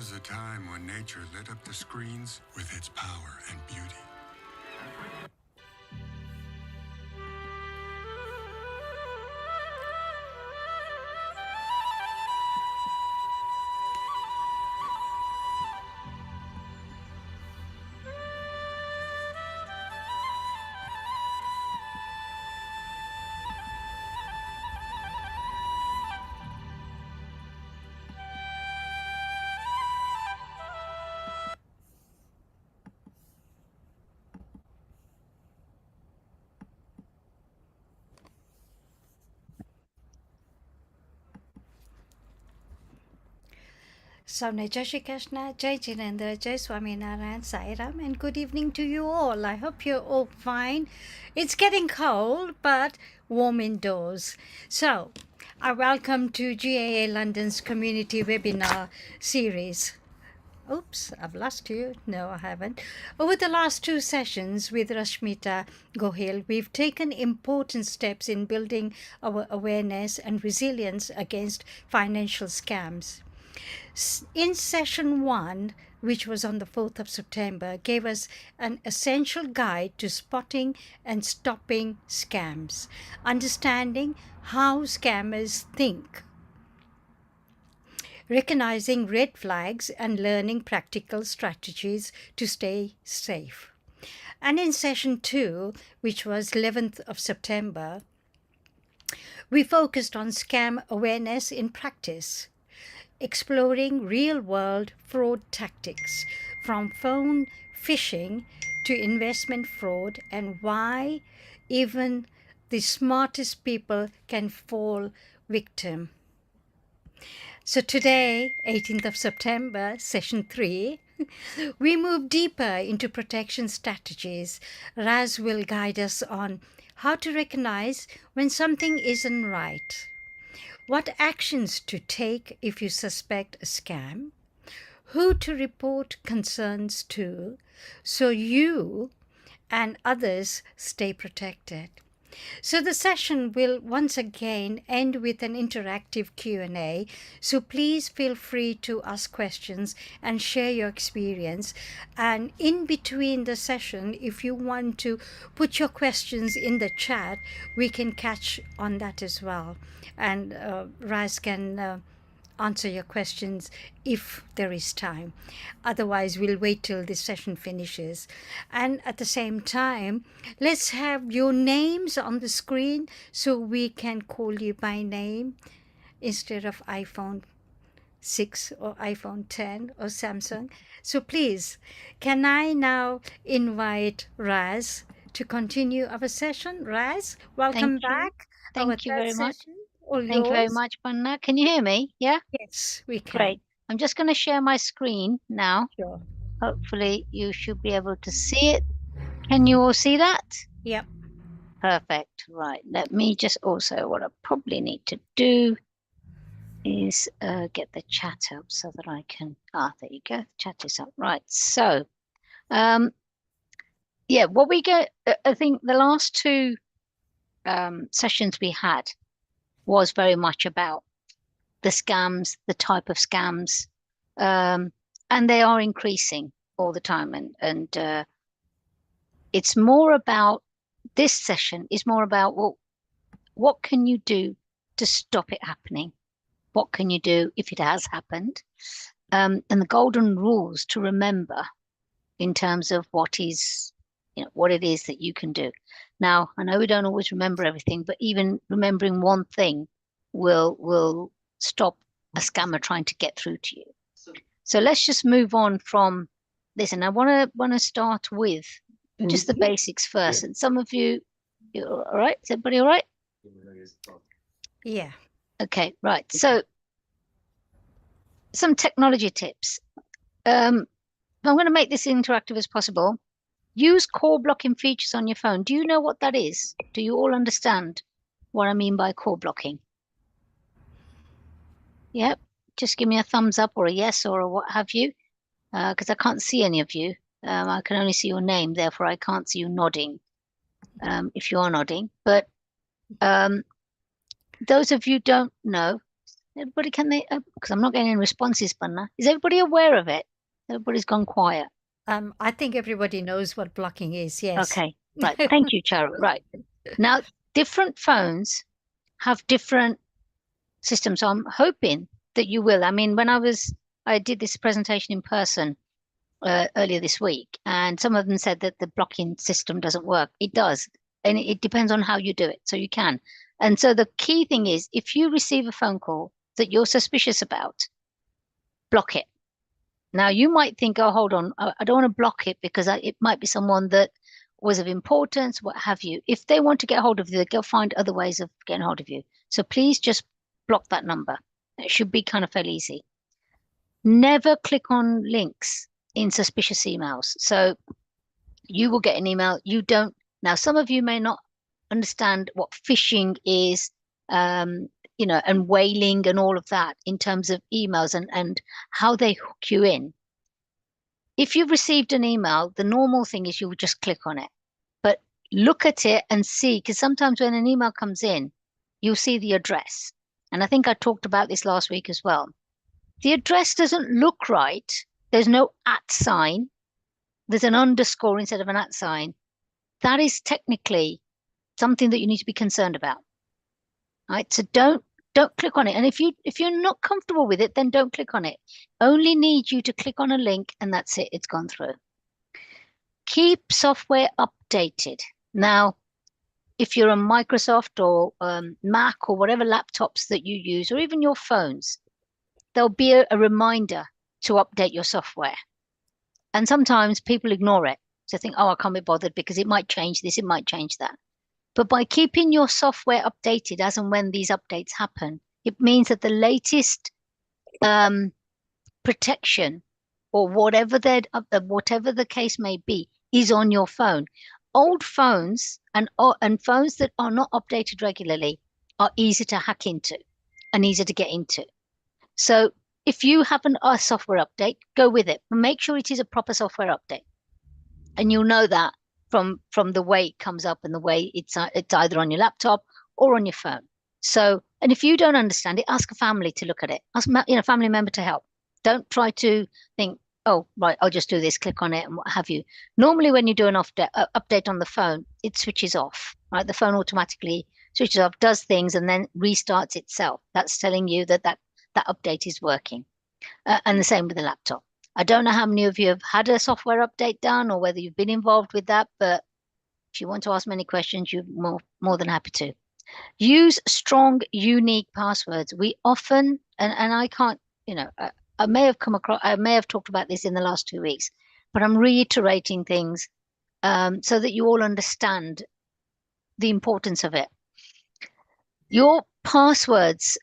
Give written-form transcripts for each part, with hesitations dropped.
was a time when nature lit up the screens with its power and beauty. Saune Jai Shri Krishna, Jai Jinendra, Jai Swaminarayan, Sai Ram, and good evening to you all. I hope you're all fine. It's getting cold, but warm indoors. So, I welcome to GAA London's community webinar series. Oops, I've lost you. No, I haven't. Over the last two sessions with Rasmita Gohil, we've taken important steps in building our awareness and resilience against financial scams. In session one, which was on the 4th of September, gave us an essential guide to spotting and stopping scams, understanding how scammers think, recognizing red flags, and learning practical strategies to stay safe. And in session two, which was 11th of September, we focused on scam awareness in practice, exploring real-world fraud tactics from phone phishing to investment fraud and why even the smartest people can fall victim. So today, 18th of September, session 3, we move deeper into protection strategies. Raz will guide us on how to recognize when something isn't right, what actions to take if you suspect a scam, who to report concerns to so you and others stay protected. So the session will once again end with an interactive Q&A, so please feel free to ask questions and share your experience. And in between the session, if you want to put your questions in the chat, we can catch on that as well. And Raz can answer your questions if there is time. Otherwise, we'll wait till this session finishes. And at the same time, let's have your names on the screen so we can call you by name instead of iPhone 6 or iPhone 10 or Samsung. So please, can I now invite Raz to continue our session? Raz, welcome back. Thank you very much. All Thank you very yours. much, Panna. Can you hear me? Yeah? Yes, we can. Great. I'm just going to share my screen now. Sure. Hopefully you should be able to see it. Can you all see that? Yep. Perfect. Right. Let me just also, what I probably need to do is get the chat up so that I can, there you go. The chat is up. Right. So, yeah, what we get, I think the last two sessions we had was very much about the scams, the type of scams, and they are increasing all the time. And it's more about, this session is more about, well, what can you do to stop it happening? What can you do if it has happened? And the golden rules to remember in terms of what is, what it is that you can do. Now, I know we don't always remember everything, but even remembering one thing will stop a scammer trying to get through to you. So let's just move on from this. And I want to start with just the basics first. And some of you, all right? Is everybody all right? Yeah. Okay, right. So some technology tips. I'm going to make this interactive as possible. Use call blocking features on your phone. Do you know what that is? Do you all understand what I mean by call blocking? Yep. Just give me a thumbs up or a yes or a what have you, because I can't see any of you. I can only see your name, therefore I can't see you nodding, if you are nodding. But those of you don't know, Everybody, can they? Because I'm not getting any responses, Panna. Is everybody aware of it? Everybody's gone quiet. I think everybody knows what blocking is. Yes. Okay, right. Thank you, Charo. Right. Now, different phones have different systems. So I'm hoping that you will. I mean, I did this presentation in person earlier this week, and some of them said that the blocking system doesn't work. It does, and it depends on how you do it. So you can. And so the key thing is, if you receive a phone call that you're suspicious about, block it. Now, you might think, oh, hold on, I don't want to block it because it might be someone that was of importance, what have you. If they want to get hold of you, they'll find other ways of getting hold of you. So please just block that number. It should be kind of fairly easy. Never click on links in suspicious emails. So you will get an email. You don't. Now, some of you may not understand what phishing is, and whaling and all of that in terms of emails and how they hook you in. If you've received an email, the normal thing is you would just click on it. But look at it and see, because sometimes when an email comes in, you'll see the address. And I think I talked about this last week as well. The address doesn't look right. There's no @ sign. There's an underscore instead of an @ sign. That is technically something that you need to be concerned about. Right? So don't click on it. And if you're not comfortable with it, then don't click on it. Only need you to click on a link and that's it. It's gone through. Keep software updated. Now, if you're on Microsoft or Mac or whatever laptops that you use, or even your phones, there'll be a reminder to update your software. And sometimes people ignore it. So think, oh, I can't be bothered because it might change this, it might change that. But by keeping your software updated as and when these updates happen, it means that the latest protection or whatever the case may be is on your phone. Old phones and phones that are not updated regularly are easy to hack into and easy to get into. So if you have a software update, go with it. Make sure it is a proper software update. And you'll know that from the way it comes up and the way it's either on your laptop or on your phone. So, and if you don't understand it, ask a family to look at it. Ask a family member to help. Don't try to think, oh, right, I'll just do this, click on it and what have you. Normally when you do an update on the phone, it switches off, right? The phone automatically switches off, does things and then restarts itself. That's telling you that update is working. And the same with the laptop. I don't know how many of you have had a software update done or whether you've been involved with that, but if you want to ask many questions, you're more than happy to. Use strong, unique passwords. We often, and I can't, I may have talked about this in the last 2 weeks, but I'm reiterating things so that you all understand the importance of it. Your passwords,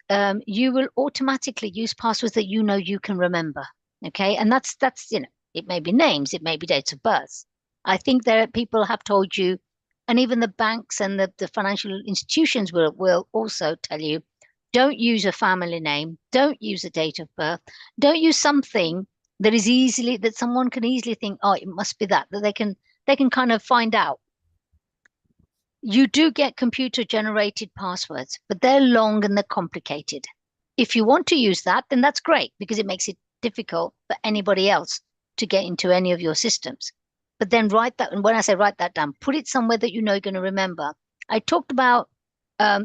you will automatically use passwords that you know you can remember. Okay, and that's it may be names, it may be dates of birth. I think people have told you, and even the banks and the financial institutions will also tell you, don't use a family name, don't use a date of birth, don't use something that someone can easily think, oh, it must be that they can kind of find out. You do get computer generated passwords, but they're long and they're complicated. If you want to use that, then that's great because it makes it difficult for anybody else to get into any of your systems. But then write that, and when I say write that down, put it somewhere that you know you're going to remember. I talked about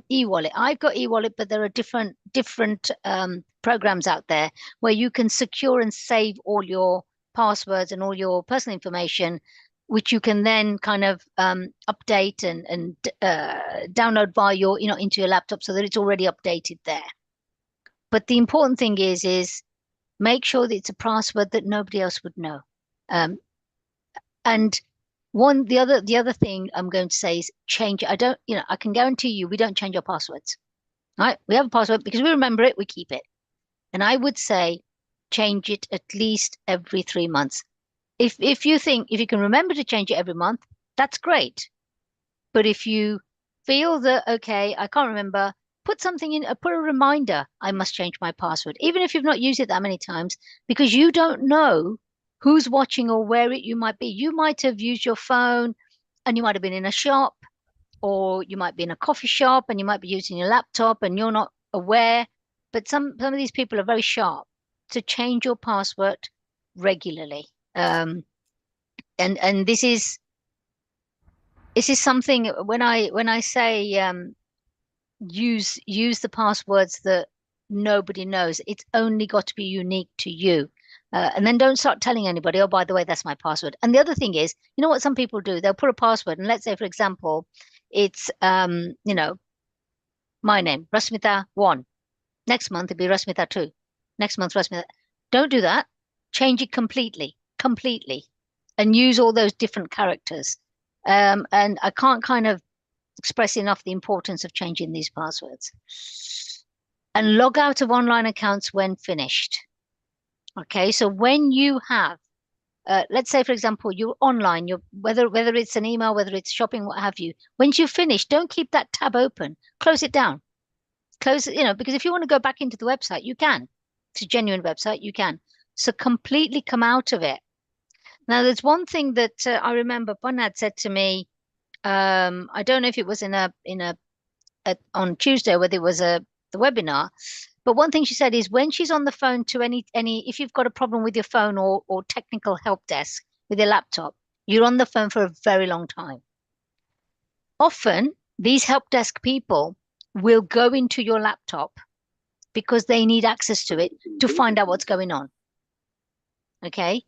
e-wallet. I've got e-wallet, but there are different programs out there where you can secure and save all your passwords and all your personal information, which you can then kind of update and download via into your laptop so that it's already updated there. But the important thing is make sure that it's a password that nobody else would know. And the other thing I'm going to say is change it. I can guarantee you we don't change our passwords. Right? We have a password because we remember it, we keep it. And I would say change it at least every 3 months. If you can remember to change it every month, that's great. But if you feel that, okay, I can't remember, put something in, put a reminder, I must change my password, even if you've not used it that many times, because you don't know who's watching or where you might be. You might have used your phone and you might have been in a shop, or you might be in a coffee shop and you might be using your laptop and you're not aware. but some of these people are very sharp. So change your password regularly. And this is something when I say use the passwords that nobody knows. It's only got to be unique to you. And then don't start telling anybody, oh, by the way, that's my password. And the other thing is, you know what some people do? They'll put a password, and let's say, for example, it's my name, Rasmita 1. Next month it'll be Rasmita 2. Next month, Rasmita. Don't do that. Change it completely, and use all those different characters. And I can't kind of express enough the importance of changing these passwords. And log out of online accounts when finished. Okay, so when you have, let's say, for example, you're online, whether it's an email, whether it's shopping, what have you, once you finish, don't keep that tab open. Close it down. Close it, because if you want to go back into the website, you can. It's a genuine website, you can. So completely come out of it. Now, there's one thing that I remember Bunad said to me. I don't know if it was on Tuesday, whether it was the webinar, but one thing she said is when she's on the phone to any if you've got a problem with your phone or technical help desk with your laptop, you're on the phone for a very long time. Often these help desk people will go into your laptop because they need access to it to find out what's going on. Okay.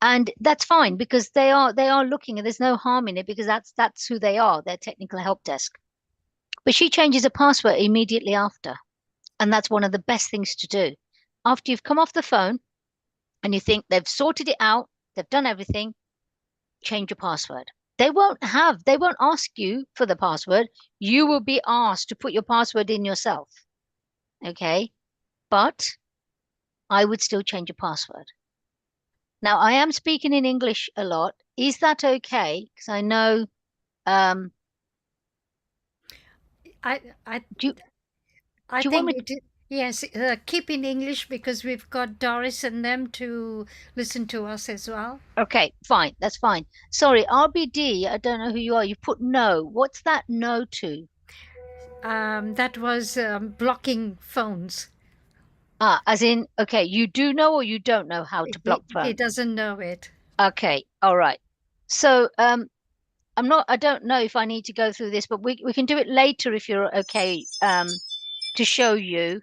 And that's fine because they are looking, and there's no harm in it because that's who they are, their technical help desk. But she changes a password immediately after. And that's one of the best things to do. After you've come off the phone and you think they've sorted it out, they've done everything, change your password. They won't ask you for the password. You will be asked to put your password in yourself. Okay. But I would still change your password. Now, I am speaking in English a lot. Is that okay? Because I know. I Do you want think me? yes, keep in English because we've got Doris and them to listen to us as well. Okay, fine. That's fine. Sorry, RBD. I don't know who you are. You put no. What's that no to? That was blocking phones. As in, okay, you do know or you don't know how to block He phone. doesn't know it. Okay, all right. So I don't know if I need to go through this, but we can do it later if you're okay, to show you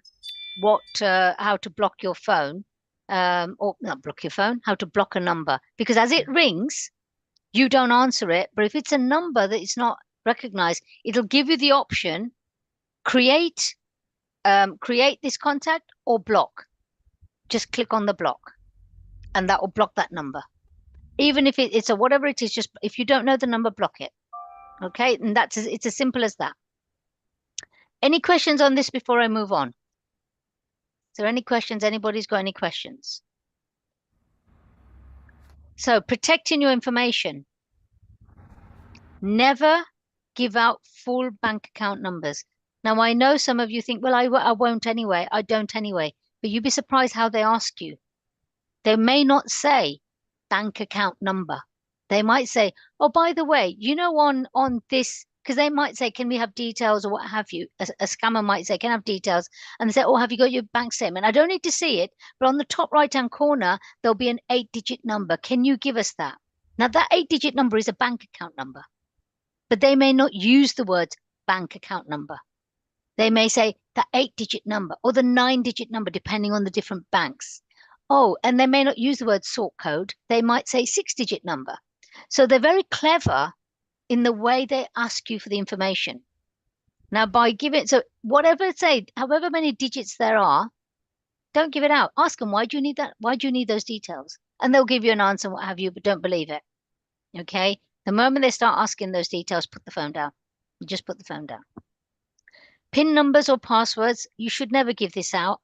how to block your phone, or not block your phone, how to block a number. Because as it rings, you don't answer it. But if it's a number that is not recognized, it'll give you the option, create this contact or block. Just click on the block and that will block that number. Even if it's a whatever it is, just if you don't know the number, block it. Okay, and it's as simple as that. Any questions on this before I move on? Is there any questions? Anybody's got any questions? So protecting your information. Never give out full bank account numbers. Now, I know some of you think, well, I won't anyway. I don't anyway. But you'd be surprised how they ask you. They may not say bank account number. They might say, oh, by the way, on this, because they might say, can we have details or what have you? A scammer might say, can I have details? And they say, oh, have you got your bank statement? I don't need to see it, but on the top right-hand corner, there'll be an 8-digit number. Can you give us that? Now, that 8-digit number is a bank account number, but they may not use the word bank account number. They may say the 8-digit number or the 9-digit number, depending on the different banks. Oh, and they may not use the word sort code. They might say 6-digit number. So they're very clever in the way they ask you for the information. Now, so however many digits there are, don't give it out. Ask them, why do you need that? Why do you need those details? And they'll give you an answer, what have you, but don't believe it. Okay. The moment they start asking those details, put the phone down. You just put the phone down. PIN numbers or passwords, you should never give this out.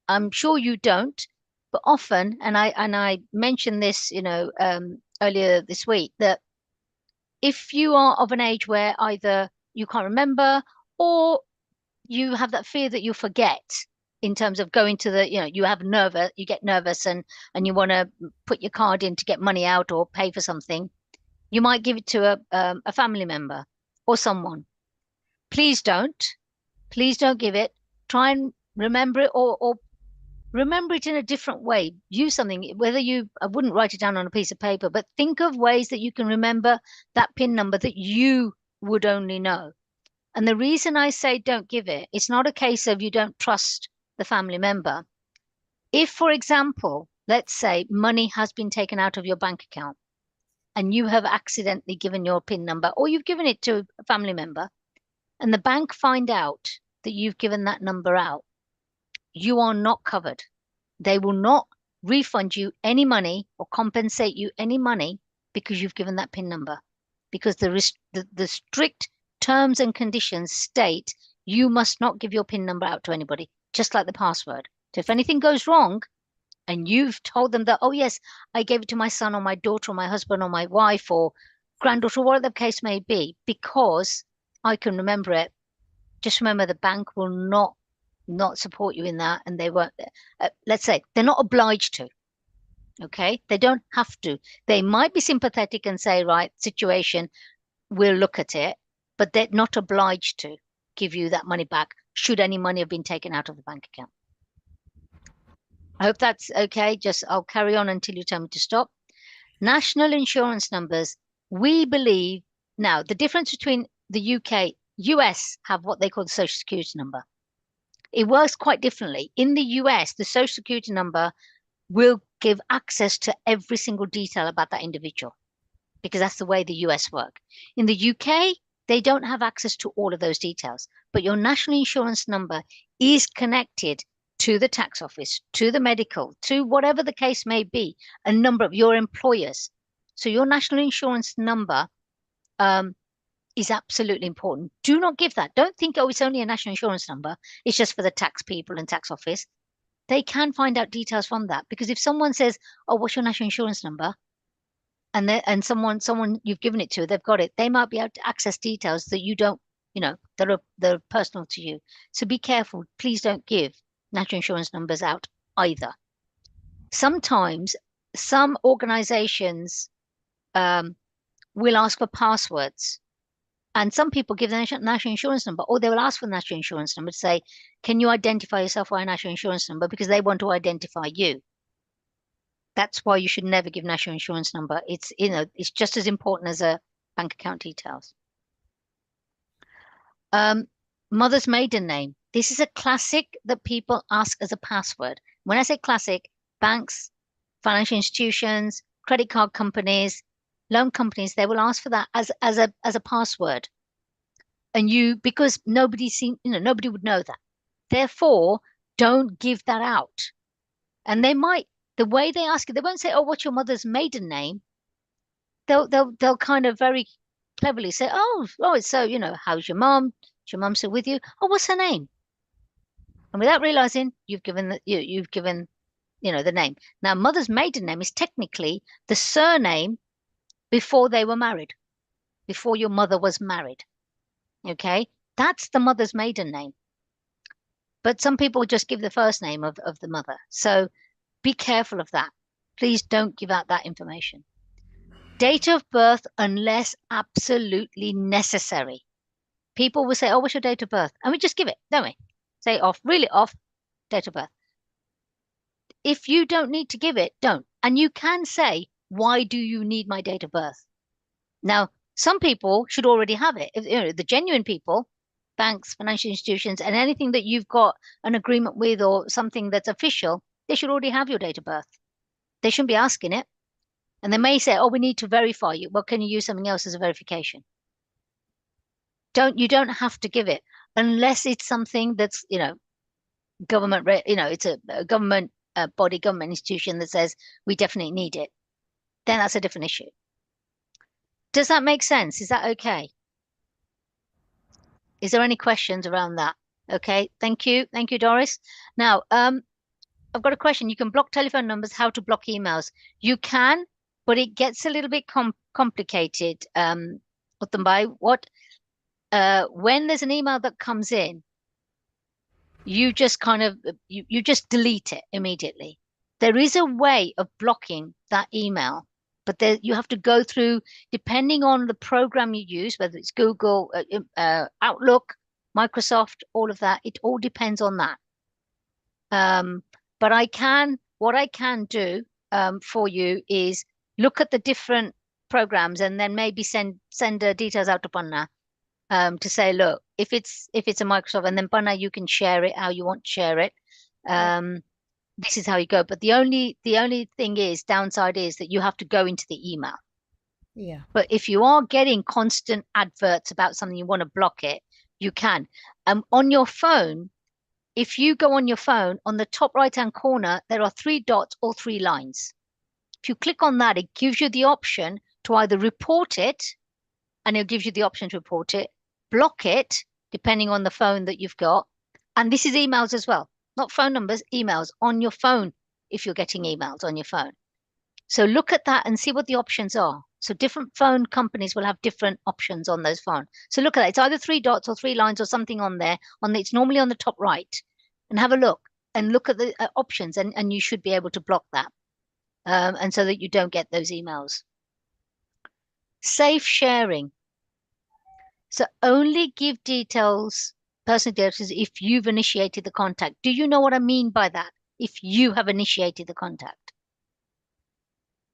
I'm sure you don't, but often, and I mentioned this, earlier this week, that if you are of an age where either you can't remember or you have that fear that you forget in terms of going to you get nervous and you want to put your card in to get money out or pay for something, you might give it to a family member or someone. Please don't give it. Try and Remember it, or remember it in a different way. Use something, I wouldn't write it down on a piece of paper, but think of ways that you can remember that PIN number that you would only know. And the reason I say don't give it, it's not a case of you don't trust the family member. If, for example, let's say money has been taken out of your bank account and you have accidentally given your PIN number, or you've given it to a family member, and the bank find out that you've given that number out, you are not covered. They will not refund you any money or compensate you any money because you've given that PIN number. Because the strict terms and conditions state you must not give your PIN number out to anybody, just like the password. So if anything goes wrong and you've told them that, oh yes, I gave it to my son or my daughter or my husband or my wife or granddaughter, whatever the case may be, because I can remember it, just remember the bank will not support you in that, and they won't. Let's say they're not obliged to. Okay, they don't have to. They might be sympathetic and say, right, situation, we'll look at it, but they're not obliged to give you that money back should any money have been taken out of the bank account. I hope that's okay. Just I'll carry on until you tell me to stop. National insurance numbers. We believe now the difference between the UK, US have what they call the Social Security number. It works quite differently. In the US, the Social Security number will give access to every single detail about that individual because that's the way the US work. In the UK, they don't have access to all of those details, but your national insurance number is connected to the tax office, to the medical, to whatever the case may be, a number of your employers. So your national insurance number is absolutely important. Do not give that. Don't think, oh, it's only a national insurance number. It's just for the tax people and tax office. They can find out details from that because if someone says, oh, what's your national insurance number? And someone you've given it to, they've got it. They might be able to access details that you don't, that are personal to you. So be careful. Please don't give national insurance numbers out either. Sometimes some organizations will ask for passwords. And some people give the national insurance number, or they will ask for the national insurance number to say, can you identify yourself by a national insurance number? Because they want to identify you. That's why you should never give national insurance number. It's just as important as a bank account details. Mother's maiden name. This is a classic that people ask as a password. When I say classic, banks, financial institutions, credit card companies, loan companies, they will ask for that as a password. And because nobody would know that. Therefore, don't give that out. And the way they ask it, they won't say, oh, what's your mother's maiden name? They'll kind of very cleverly say, oh, it's so, how's your mom? Is your mom still with you? Oh, what's her name? And without realizing, you've given the name. Now, mother's maiden name is technically the surname before they were married, before your mother was married. Okay, that's the mother's maiden name. But some people just give the first name of the mother. So be careful of that. Please don't give out that information. Date of birth, unless absolutely necessary. People will say, oh, what's your date of birth? And we just give it, don't we? Say off, really off, date of birth. If you don't need to give it, don't. And you can say, why do you need my date of birth? Now, some people should already have it. The genuine people, banks, financial institutions, and anything that you've got an agreement with or something that's official, they should already have your date of birth. They shouldn't be asking it. And they may say, oh, we need to verify you. Well, can you use something else as a verification? You don't have to give it unless it's something that's, government, it's a government body, government institution that says we definitely need it. Then that's a different issue. Does that make sense? Is that okay? Is there any questions around that? Okay, thank you. Thank you, Doris. Now, I've got a question. You can block telephone numbers, how to block emails. You can, but it gets a little bit complicated. When there's an email that comes in, you just you just delete it immediately. There is a way of blocking that email, but you have to go through, depending on the program you use, whether it's Google, Outlook, Microsoft, all of that. It all depends on that. But what I can do for you is look at the different programs and then maybe send details out to Panna to say, look, if it's a Microsoft, and then Panna, you can share it how you want to share it. This is how you go. But the only thing is, downside is that you have to go into the email. Yeah. But if you are getting constant adverts about something, you want to block it, you can. On your phone, if you go on your phone, on the top right-hand corner, there are 3 dots or 3 lines. If you click on that, it gives you the option to either report it, and it gives you the option to report it, block it, depending on the phone that you've got. And this is emails as well, not phone numbers, emails on your phone, if you're getting emails on your phone. So look at that and see what the options are. So different phone companies will have different options on those phones. So look at that. It's either 3 dots or 3 lines or something on there. It's normally on the top right. And have a look and look at the options, and you should be able to block that. And so that you don't get those emails. Safe sharing. So only give details, personal details, if you've initiated the contact. Do you know what I mean by that? If you have initiated the contact.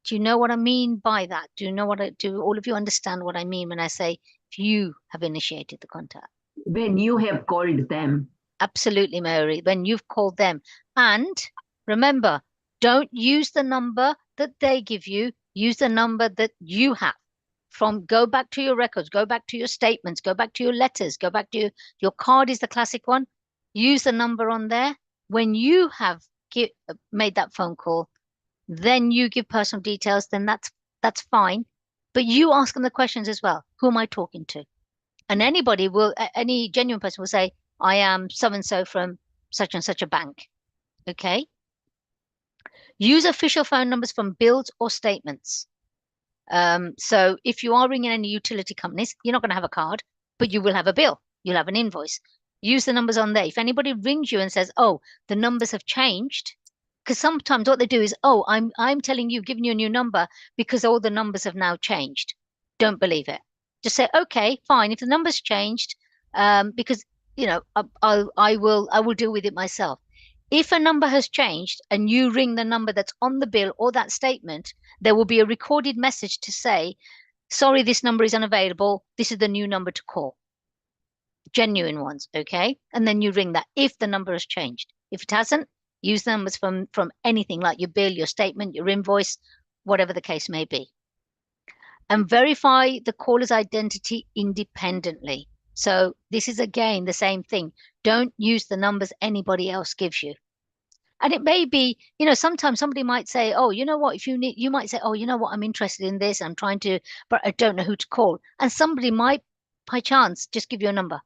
Do you know what I mean by that? Do all of you understand what I mean when I say if you have initiated the contact? When you have called them. Absolutely, Mary, when you've called them. And remember, don't use the number that they give you, use the number that you have. Go back to your records, go back to your statements, go back to your letters, go back to your card is the classic one. Use the number on there. When you have made that phone call, then you give personal details, then that's fine. But you ask them the questions as well. Who am I talking to? And any genuine person will say, I am so-and-so from such and such a bank. Okay. Use official phone numbers from bills or statements. So if you are ringing any utility companies, you're not going to have a card, but you will have a bill. You'll have an invoice. Use the numbers on there. If anybody rings you and says, oh, the numbers have changed, because sometimes what they do is, oh, I'm telling you, giving you a new number because all the numbers have now changed. Don't believe it. Just say, okay, fine. If the numbers changed, because I will deal with it myself. If a number has changed and you ring the number that's on the bill or that statement, there will be a recorded message to say, sorry, this number is unavailable. This is the new number to call. Genuine ones, okay? And then you ring that if the number has changed. If it hasn't, use numbers from anything like your bill, your statement, your invoice, whatever the case may be. And verify the caller's identity independently. So this is, again, the same thing. Don't use the numbers anybody else gives you. And it may be, sometimes somebody might say, oh, you know what, if you need, you might say, oh, you know what, I'm interested in this. I'm trying to, but I don't know who to call. And somebody might, by chance, just give you a number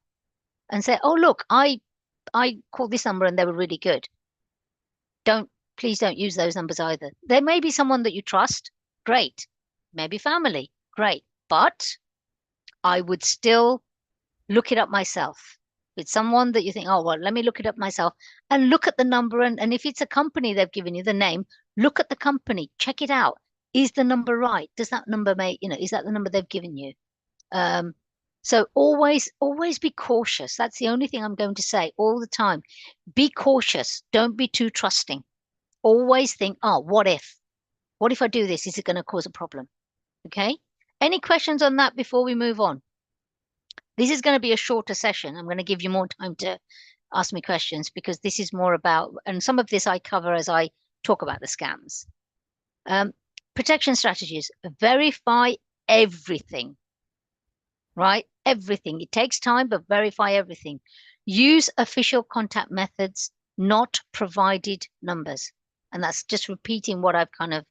and say, oh, look, I called this number and they were really good. Please don't use those numbers either. There may be someone that you trust. Great. Maybe family. Great. But I would still look it up myself. With someone that you think, oh, well, let me look it up myself, and look at the number. And if it's a company they've given you the name, look at the company, check it out. Is the number right? Does that number is that the number they've given you? So always be cautious. That's the only thing I'm going to say all the time. Be cautious. Don't be too trusting. Always think, oh, what if? What if I do this? Is it going to cause a problem? Okay. Any questions on that before we move on? This is going to be a shorter session. I'm going to give you more time to ask me questions because this is more about, and some of this I cover as I talk about the scams. Protection strategies, verify everything, right? Everything. It takes time, but verify everything. Use official contact methods, not provided numbers. And that's just repeating what I've kind of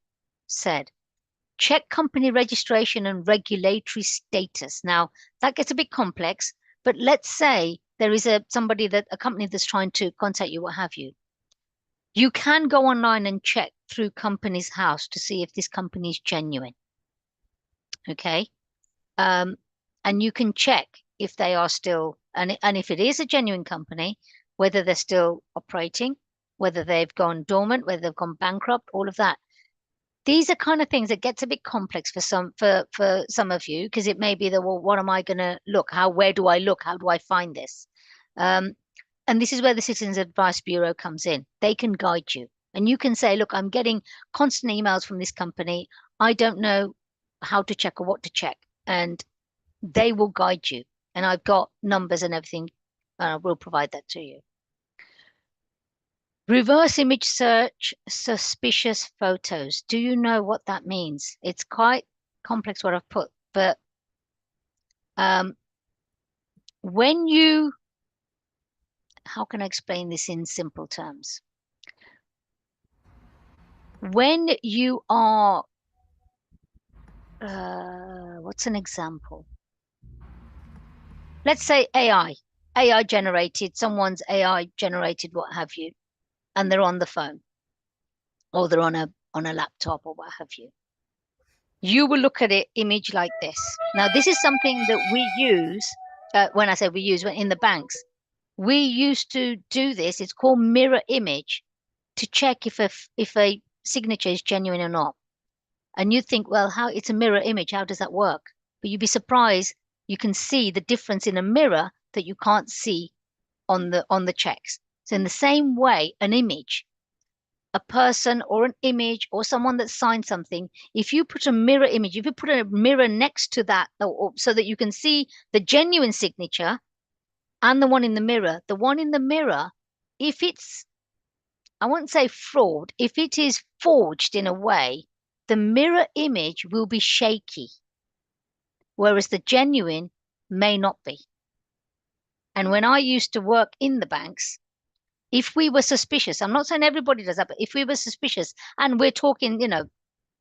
said. Check company registration and regulatory status. Now, that gets a bit complex, but let's say there is a company that's trying to contact you, what have you. You can go online and check through Companies House to see if this company is genuine. Okay. And you can check if they are still, and if it is a genuine company, whether they're still operating, whether they've gone dormant, whether they've gone bankrupt, all of that. These are kind of things that gets a bit complex for some of you, because it may be that, well, what am I going to look? Where do I look? How do I find this? and this is where the Citizens Advice Bureau comes in. They can guide you. And you can say, look, I'm getting constant emails from this company. I don't know how to check or what to check. And they will guide you. And I've got numbers and everything. And I will provide that to you. Reverse image search suspicious photos. Do you know what that means? It's quite complex what I've put, but when you, how can I explain this in simple terms? When you are, what's an example? Let's say AI generated, someone's AI generated, what have you, and they're on the phone or they're on a laptop or what have you. You will look at it image like this. Now, this is something that we use, when I say we use, in the banks. We used to do this. It's called mirror image to check if a signature is genuine or not. And you think, well, how it's a mirror image, how does that work? But you'd be surprised, you can see the difference in a mirror that you can't see on the checks. So in the same way, an image, a person or an image or someone that signed something, if you put a mirror image, if you put a mirror next to that, or so that you can see the genuine signature and the one in the mirror, if it's, I won't say fraud, if it is forged in a way, the mirror image will be shaky, whereas the genuine may not be. And when I used to work in the banks, if we were suspicious, I'm not saying everybody does that, but if we were suspicious, and we're talking,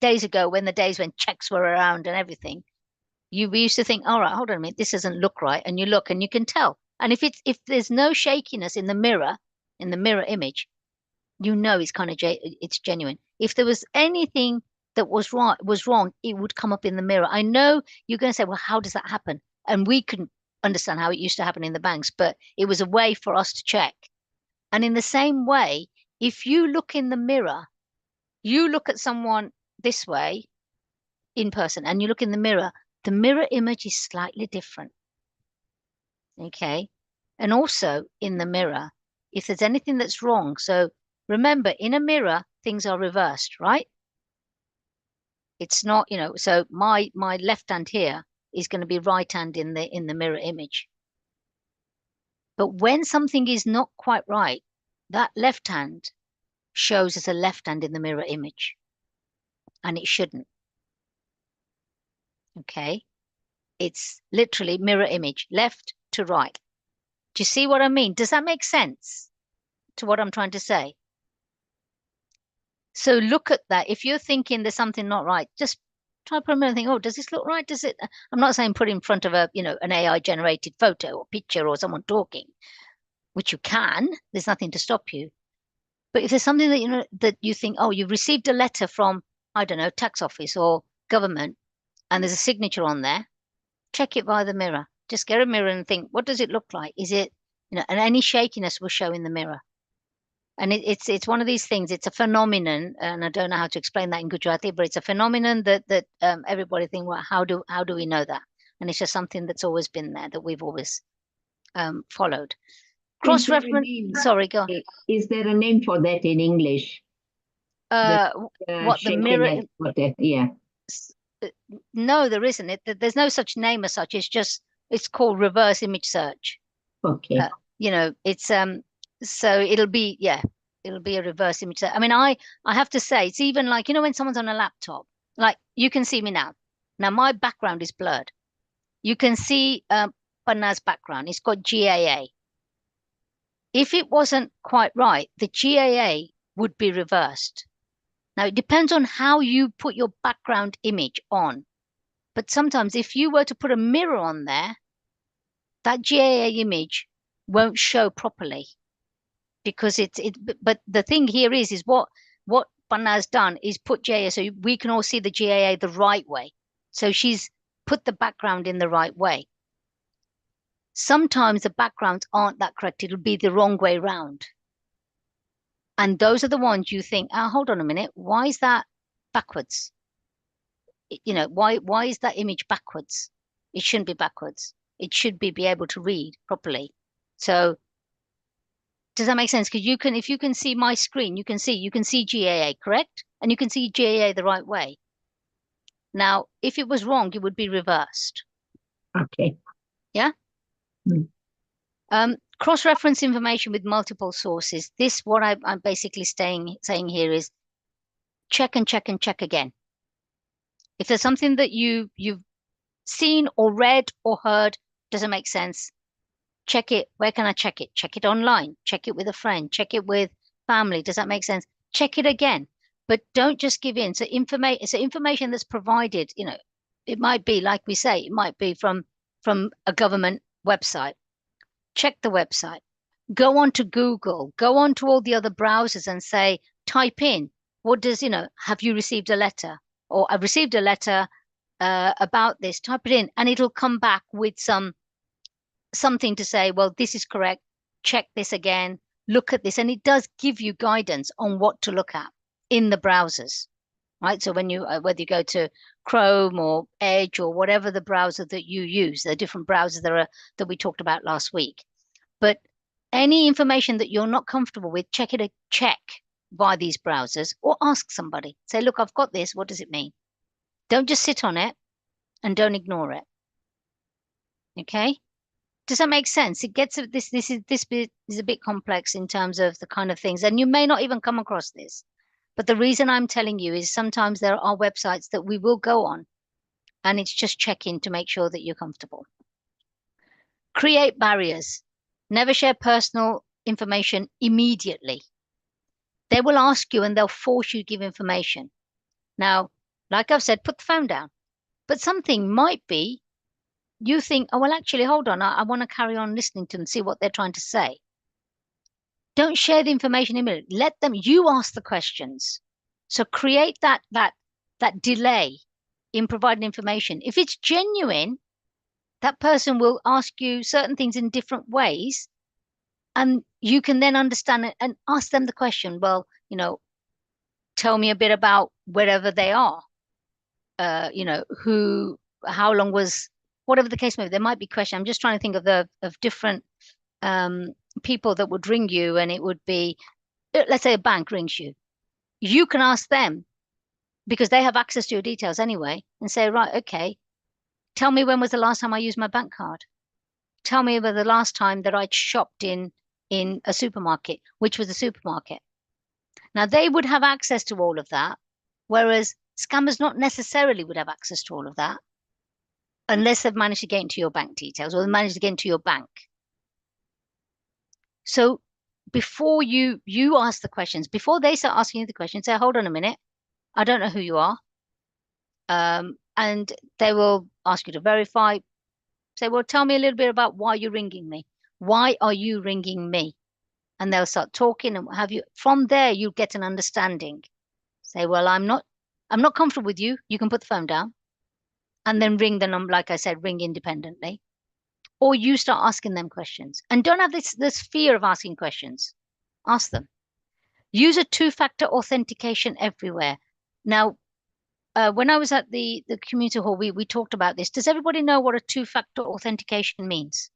days ago when the days when checks were around and everything, we used to think, all right, hold on a minute, this doesn't look right. And you look and you can tell. And if there's no shakiness in the mirror image, it's genuine. If there was anything that was wrong, it would come up in the mirror. I know you're going to say, well, how does that happen? And we couldn't understand how it used to happen in the banks, but it was a way for us to check. And in the same way, if you look in the mirror, you look at someone this way in person and you look in the mirror image is slightly different. Okay. And also in the mirror, if there's anything that's wrong, so remember, in a mirror, things are reversed, right? It's not, so my left hand here is going to be right hand in the mirror image. But when something is not quite right, that left hand shows as a left hand in the mirror image. And it shouldn't. Okay. It's literally mirror image, left to right. Do you see what I mean? Does that make sense to what I'm trying to say? So look at that. If you're thinking there's something not right, just try to put a minute and think, oh, does this look right? Does it? I'm not saying put in front of an AI generated photo or picture or someone talking, which you can. There's nothing to stop you. But if there's something that you think, oh, you've received a letter from, I don't know, tax office or government, and there's a signature on there, check it via the mirror. Just get a mirror and think, what does it look like? Is it, and any shakiness will show in the mirror. And it's one of these things. It's a phenomenon, and I don't know how to explain that in Gujarati, but it's a phenomenon that everybody think, well, how do we know that? And it's just something that's always been there that we've always followed. Cross-reference. Sorry, go on. Is there a name for that in English? What the mirror? Yeah. No, there isn't. There's no such name as such. It's called reverse image search. Okay. It's so it'll be a reverse image search. I mean, I have to say, it's even like, when someone's on a laptop, like you can see me now. Now my background is blurred. You can see Panna's background. It's got GAA. If it wasn't quite right, the GAA would be reversed. Now, it depends on how you put your background image on. But sometimes if you were to put a mirror on there, that GAA image won't show properly because but the thing here is what Panna's done is put GAA so we can all see the GAA the right way. So she's put the background in the right way. Sometimes the backgrounds aren't that correct. It'll be the wrong way round. And those are the ones you think, oh, hold on a minute. Why is that backwards? Why is that image backwards? It shouldn't be backwards. It should be able to read properly. So Does that make sense? Because you can, if you can see my screen, you can see GAA, correct? And you can see GAA the right way. Now, if it was wrong, it would be reversed. Okay. Yeah. Mm. Cross-reference information with multiple sources. This, what I'm basically saying here is check and check and check again. If there's something that you've seen or read or heard doesn't make sense, check it. Where can I check it? Check it online. Check it with a friend. Check it with family. Does that make sense? Check it again, but don't just give in. So information that's provided, you know, it might be, like we say, it might be from a government website. Check the website. Go on to Google. Go on to all the other browsers and say, type in, what does, you know, have you received a letter? Or I've received a letter about this. Type it in, and it'll come back with something to say, well, this is correct. Check this again. Look at this. And it does give you guidance on what to look at in the browsers, right? So when you, whether you go to Chrome or Edge or whatever the browser that you use, there are different browsers that we talked about last week. But any information that you're not comfortable with, check by these browsers, or ask somebody. Say, look, I've got this. What does it mean? Don't just sit on it, and don't ignore it. Okay? Does that make sense? It gets this bit is a bit complex in terms of the kind of things, and you may not even come across this. But the reason I'm telling you is sometimes there are websites that we will go on, and it's just checking to make sure that you're comfortable. Create barriers. Never share personal information immediately. They will ask you and they'll force you to give information. Now, like I've said, put the phone down. But something might be, you think, oh, well, actually, hold on. I want to carry on listening to them, see what they're trying to say. Don't share the information immediately. Let them, you ask the questions. So create that delay in providing information. If it's genuine, that person will ask you certain things in different ways, and you can then understand it and ask them the question. Well, you know, tell me a bit about wherever they are. You know, how long was, whatever the case may be. There might be questions. I'm just trying to think of different people that would ring you, and it would be, let's say a bank rings you. You can ask them because they have access to your details anyway, and say, right, okay, tell me when was the last time I used my bank card? Tell me about the last time that I'd shopped in a supermarket, which was a supermarket. Now, they would have access to all of that, whereas scammers not necessarily would have access to all of that unless they've managed to get into your bank details or they managed to get into your bank. So before you ask the questions, before they start asking you the questions, say, hold on a minute, I don't know who you are. And they will ask you to verify. Say, well, tell me a little bit about why you're ringing me. Why are you ringing me? And they'll start talking and have you. From there, you get an understanding. Say, well, I'm not comfortable with you. You can put the phone down. And then ring the number, like I said, ring independently. Or you start asking them questions. And don't have this fear of asking questions. Ask them. Use a two-factor authentication everywhere. Now, when I was at the community hall, we talked about this. Does everybody know what a two-factor authentication means?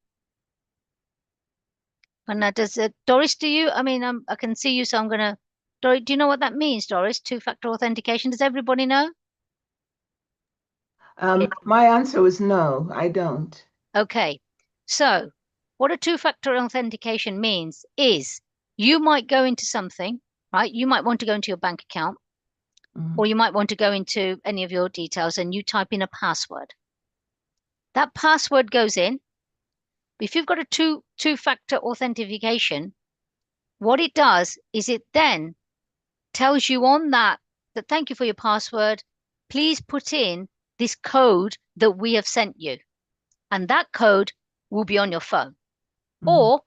And does Doris, do you? I mean, I can see you, so I'm going to. Doris, do you know what that means, Doris? Two-factor authentication. Does everybody know? My answer was no, I don't. Okay. So what a two-factor authentication means is you might go into something, right? You might want to go into your bank account. Or you might want to go into any of your details and you type in a password. That password goes in. If you've got a two-factor authentication, what it does is it then tells you on that thank you for your password. Please put in this code that we have sent you. And that code will be on your phone. Or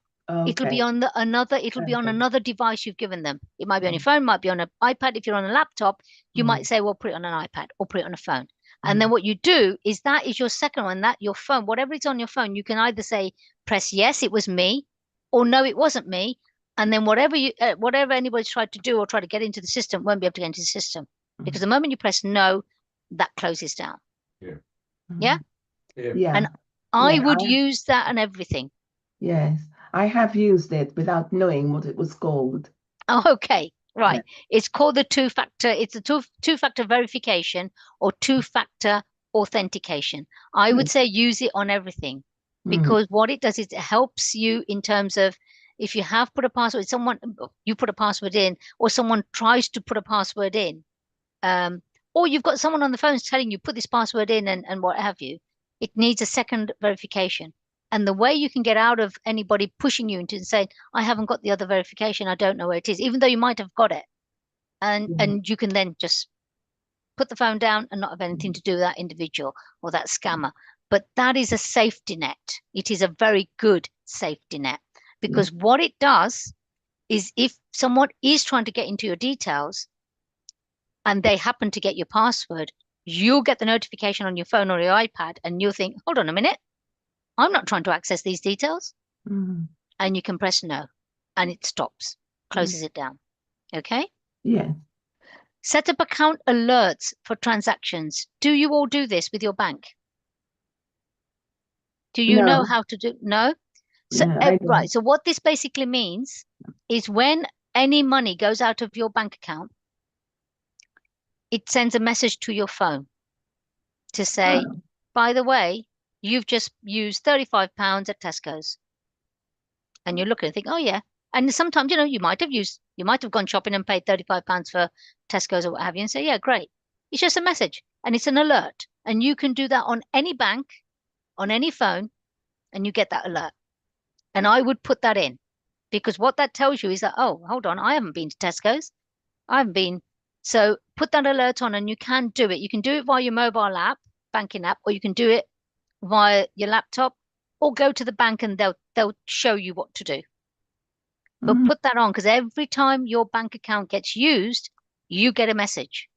it'll be on another device you've given them. It might be on your phone, might be on an iPad. If you're on a laptop, you might say, well, put it on an iPad or put it on a phone. And then what you do is that is your second one, that your phone, whatever is on your phone, you can either say, press yes, it was me, or no, it wasn't me. And then whatever anybody's tried to do or try to get into the system won't be able to get into the system. Because the moment you press no, that closes down. Yeah? Yeah. And I would use that and everything. Yes. I have used it without knowing what it was called. Oh, okay. Right. It's called the two-factor. It's a two-factor verification or two-factor authentication. I would say use it on everything because what it does is it helps you in terms of if you have put a password, you put a password in, or someone tries to put a password in, or you've got someone on the phone telling you put this password in and what have you. It needs a second verification. And the way you can get out of anybody pushing you into and saying, I haven't got the other verification, I don't know where it is, even though you might have got it. And you can then just put the phone down and not have anything to do with that individual or that scammer. But that is a safety net. It is a very good safety net because what it does is if someone is trying to get into your details and they happen to get your password, you'll get the notification on your phone or your iPad and you'll think, hold on a minute. I'm not trying to access these details. And you can press no and it stops, closes it down. Okay? Yeah. Set up account alerts for transactions. Do you all do this with your bank? Do you know how to do? No? So, right. So what this basically means is when any money goes out of your bank account, it sends a message to your phone to say, by the way, you've just used £35 at Tesco's. And you're looking and think, oh yeah. And sometimes, you might have gone shopping and paid £35 for Tesco's or what have you and say, yeah, great. It's just a message and it's an alert. And you can do that on any bank, on any phone, and you get that alert. And I would put that in because what that tells you is that, oh, hold on, I haven't been to Tesco's. I haven't been. So put that alert on and you can do it. You can do it via your mobile app, banking app, or you can do it via your laptop or go to the bank and they'll show you what to do. But put that on because every time your bank account gets used, you get a message.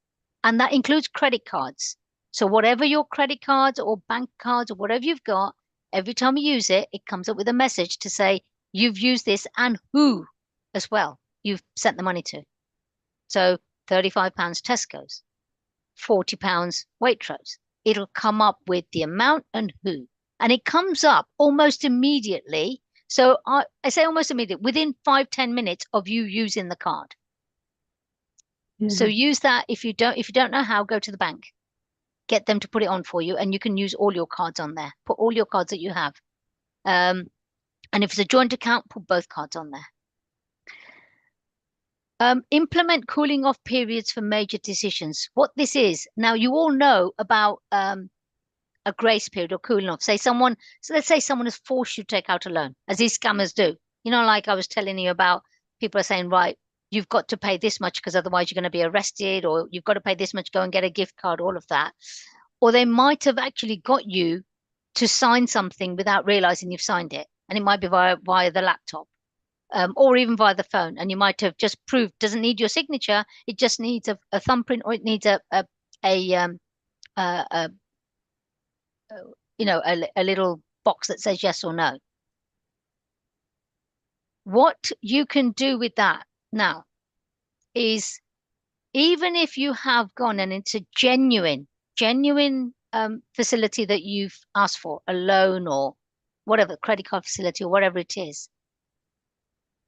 And that includes credit cards. So whatever your credit cards or bank cards or whatever you've got, every time you use it, it comes up with a message to say you've used this and who as well you've sent the money to. So £35 Tesco's, £40 Waitrose. It'll come up with the amount and who. And it comes up almost immediately. So I say almost immediately, within 5-10 minutes of you using the card. So use that. If you don't know how, go to the bank, get them to put it on for you, and you can use all your cards on there. Put all your cards that you have. And if it's a joint account, put both cards on there. Implement cooling off periods for major decisions. What this is, now you all know about a grace period or cooling off. So let's say someone has forced you to take out a loan, as these scammers do. Like I was telling you about, people are saying, right, you've got to pay this much because otherwise you're going to be arrested, or you've got to pay this much, go and get a gift card, all of that. Or they might have actually got you to sign something without realizing you've signed it. And it might be via the laptop or even via the phone. And you might have just proved, doesn't need your signature. It just needs a thumbprint, or it needs a little box that says yes or no. What you can do with that now is, even if you have gone and it's a genuine facility that you've asked for, a loan or whatever, credit card facility or whatever it is,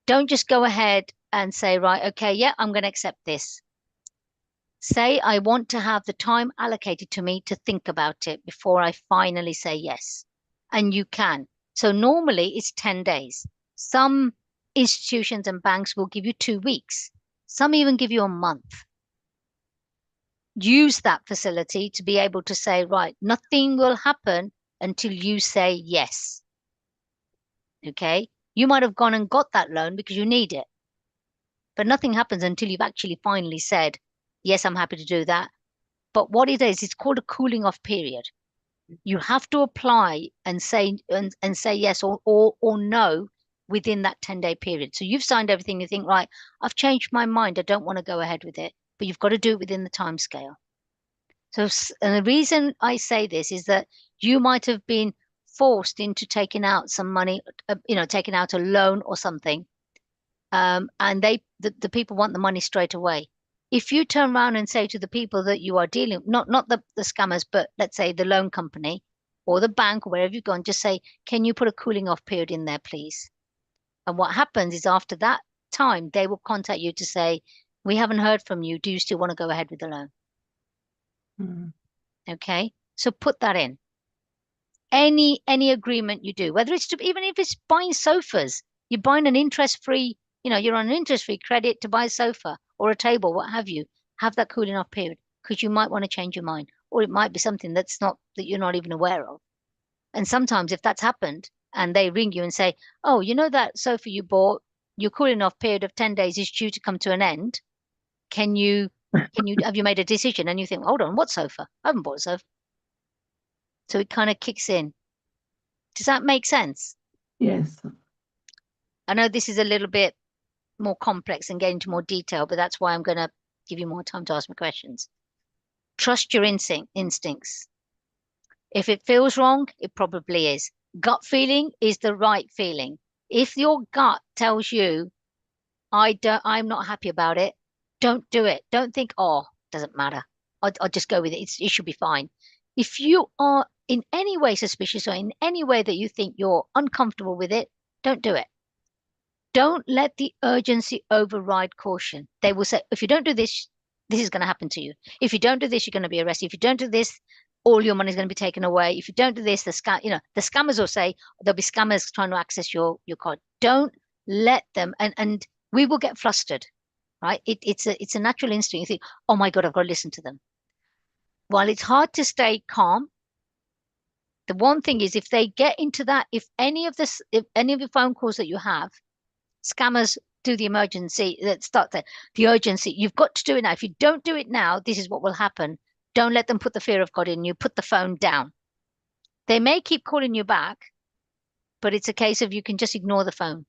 don't just go ahead and say, right, okay, yeah, I'm going to accept this. Say, I want to have the time allocated to me to think about it before I finally say yes. And you can. So normally it's 10 days. Some institutions and banks will give you 2 weeks. Some even give you a month. Use that facility to be able to say, right, nothing will happen until you say yes. Okay? You might have gone and got that loan because you need it. But nothing happens until you've actually finally said, yes, I'm happy to do that. But what it is, it's called a cooling off period. You have to apply and say yes or no within that 10-day period. So you've signed everything. You think, right, I've changed my mind. I don't want to go ahead with it. But you've got to do it within the time scale. So, and the reason I say this is that you might have been forced into taking out some money, taking out a loan or something. And the people want the money straight away. If you turn around and say to the people that you are dealing, not the scammers, but let's say the loan company or the bank or wherever you've gone, just say, can you put a cooling off period in there, please? And what happens is after that time, they will contact you to say, we haven't heard from you. Do you still want to go ahead with the loan? Mm. Okay. So put that in. Any agreement you do, whether it's even if it's buying sofas, you're buying an interest-free, you're on an interest-free credit to buy a sofa or a table, what have you, have that cooling off period because you might want to change your mind, or it might be something that you're not even aware of. And sometimes if that's happened and they ring you and say, oh, that sofa you bought, your cooling off period of 10 days is due to come to an end. Have you made a decision? And you think, hold on, what sofa? I haven't bought a sofa. So it kind of kicks in. Does that make sense? Yes. I know this is a little bit more complex and get into more detail, but that's why I'm going to give you more time to ask me questions. Trust your instincts. If it feels wrong, it probably is. Gut feeling is the right feeling. If your gut tells you, I'm not happy about it, don't do it. Don't think, oh, doesn't matter. I'll just go with it. It should be fine. If you are in any way suspicious or in any way that you think you're uncomfortable with it, don't do it. Don't let the urgency override caution. They will say, if you don't do this, this is going to happen to you. If you don't do this, you're going to be arrested. If you don't do this, all your money is going to be taken away. If you don't do this, the scammers will say there'll be scammers trying to access your card. Don't let them, and we will get flustered, right? It's a natural instinct. You think, oh my God, I've got to listen to them. While it's hard to stay calm, the one thing is if they get into that, if any of the phone calls that you have, scammers do the emergency, the urgency, you've got to do it now. If you don't do it now, this is what will happen. Don't let them put the fear of God in you. Put the phone down. They may keep calling you back, but it's a case of you can just ignore the phone,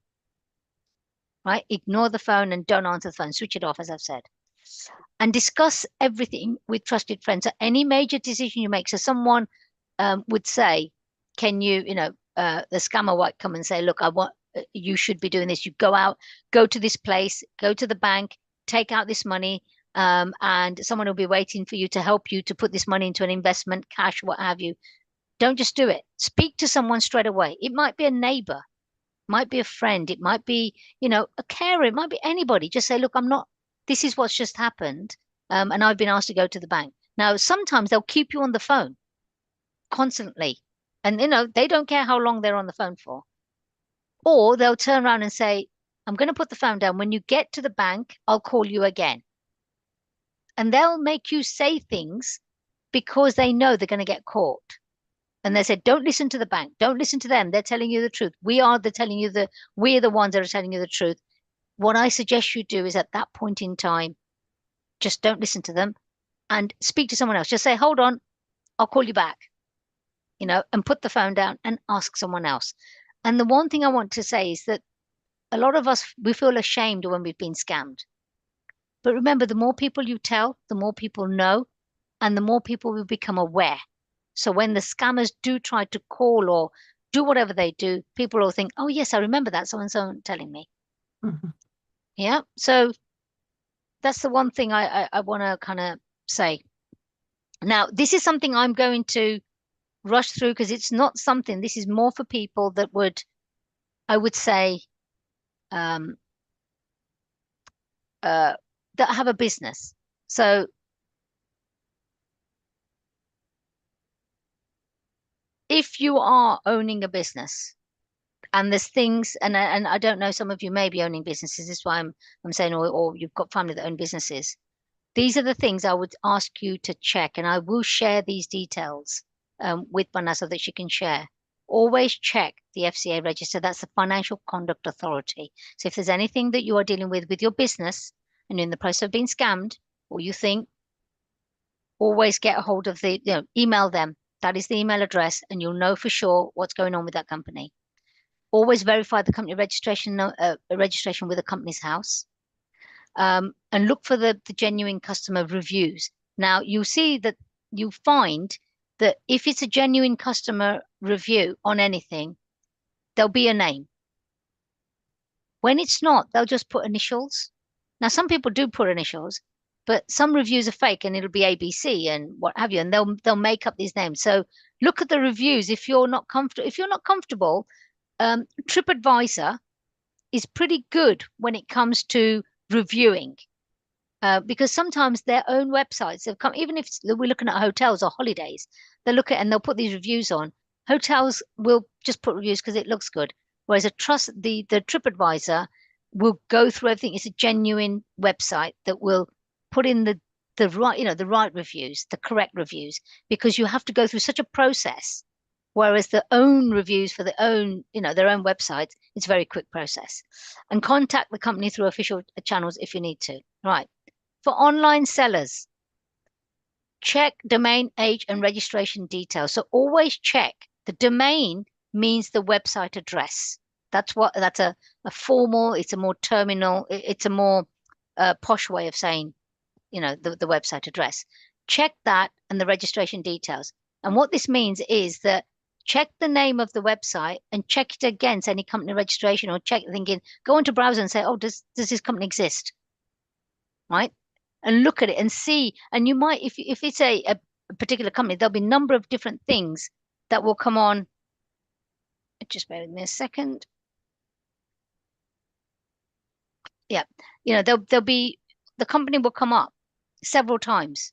right? Ignore the phone and don't answer the phone. Switch it off, as I've said. And discuss everything with trusted friends. So any major decision you make, so someone would say, can you, the scammer might come and say, look, you should be doing this. You go to this place, go to the bank, take out this money, and someone will be waiting for you to help you to put this money into an investment, cash, what have you. Don't just do it. Speak to someone straight away. It might be a neighbor, might be a friend, it might be, a carer, it might be anybody. Just say, look, this is what's just happened, and I've been asked to go to the bank. Now, sometimes they'll keep you on the phone constantly, and they don't care how long they're on the phone for. Or they'll turn around and say, I'm going to put the phone down. When you get to the bank, I'll call you again. And they'll make you say things because they know they're going to get caught. And they said, don't listen to the bank. Don't listen to them. They're telling you the truth. We're the ones that are telling you the truth. What I suggest you do is at that point in time, just don't listen to them and speak to someone else. Just say, hold on, I'll call you back, and put the phone down and ask someone else. And the one thing I want to say is that a lot of us, we feel ashamed when we've been scammed. But remember, the more people you tell, the more people know, and the more people will become aware. So when the scammers do try to call or do whatever they do, people will think, oh, yes, I remember that, so-and-so telling me. Mhm. Yeah. So that's the one thing I want to kind of say. Now, this is something I'm going to rush through because it's not something, this is more for people that I would say, that have a business. So if you are owning a business and there's things, and I don't know, some of you may be owning businesses. This is why I'm saying, or you've got family that own businesses. These are the things I would ask you to check, and I will share these details with Bana so that she can share. Always check the FCA register. That's the Financial Conduct Authority. So if there's anything that you are dealing with your business and you're in the process of being scammed, or you think, always get a hold of email them. That is the email address, and you'll know for sure what's going on with that company. Always verify the company registration with the company's house, and look for the genuine customer reviews. Now, you find that if it's a genuine customer review on anything, there'll be a name. When it's not, they'll just put initials. Now, some people do put initials, but some reviews are fake and it'll be ABC and what have you, and they'll make up these names. So look at the reviews if you're not comfortable. TripAdvisor is pretty good when it comes to reviewing. Because sometimes their own websites have come, even if we're looking at hotels or holidays, they look at and they'll put these reviews on. Hotels will just put reviews because it looks good. Whereas the TripAdvisor will go through everything. It's a genuine website that will put in the right, the right reviews, the correct reviews, because you have to go through such a process. Whereas the own reviews for their own websites, it's a very quick process. And contact the company through official channels if you need to. Right. For online sellers, check domain age and registration details. So always check. The domain means the website address. That's a formal, it's a more terminal, it's a more posh way of saying, the website address. Check that and the registration details. And what this means is that check the name of the website and check it against any company registration, or check thinking, go into browser and say, oh, does this company exist? Right? And look at it and see. And you might, if it's a particular company, there'll be a number of different things that will come on. Just bear with me a second. Yeah, there'll be, the company will come up several times,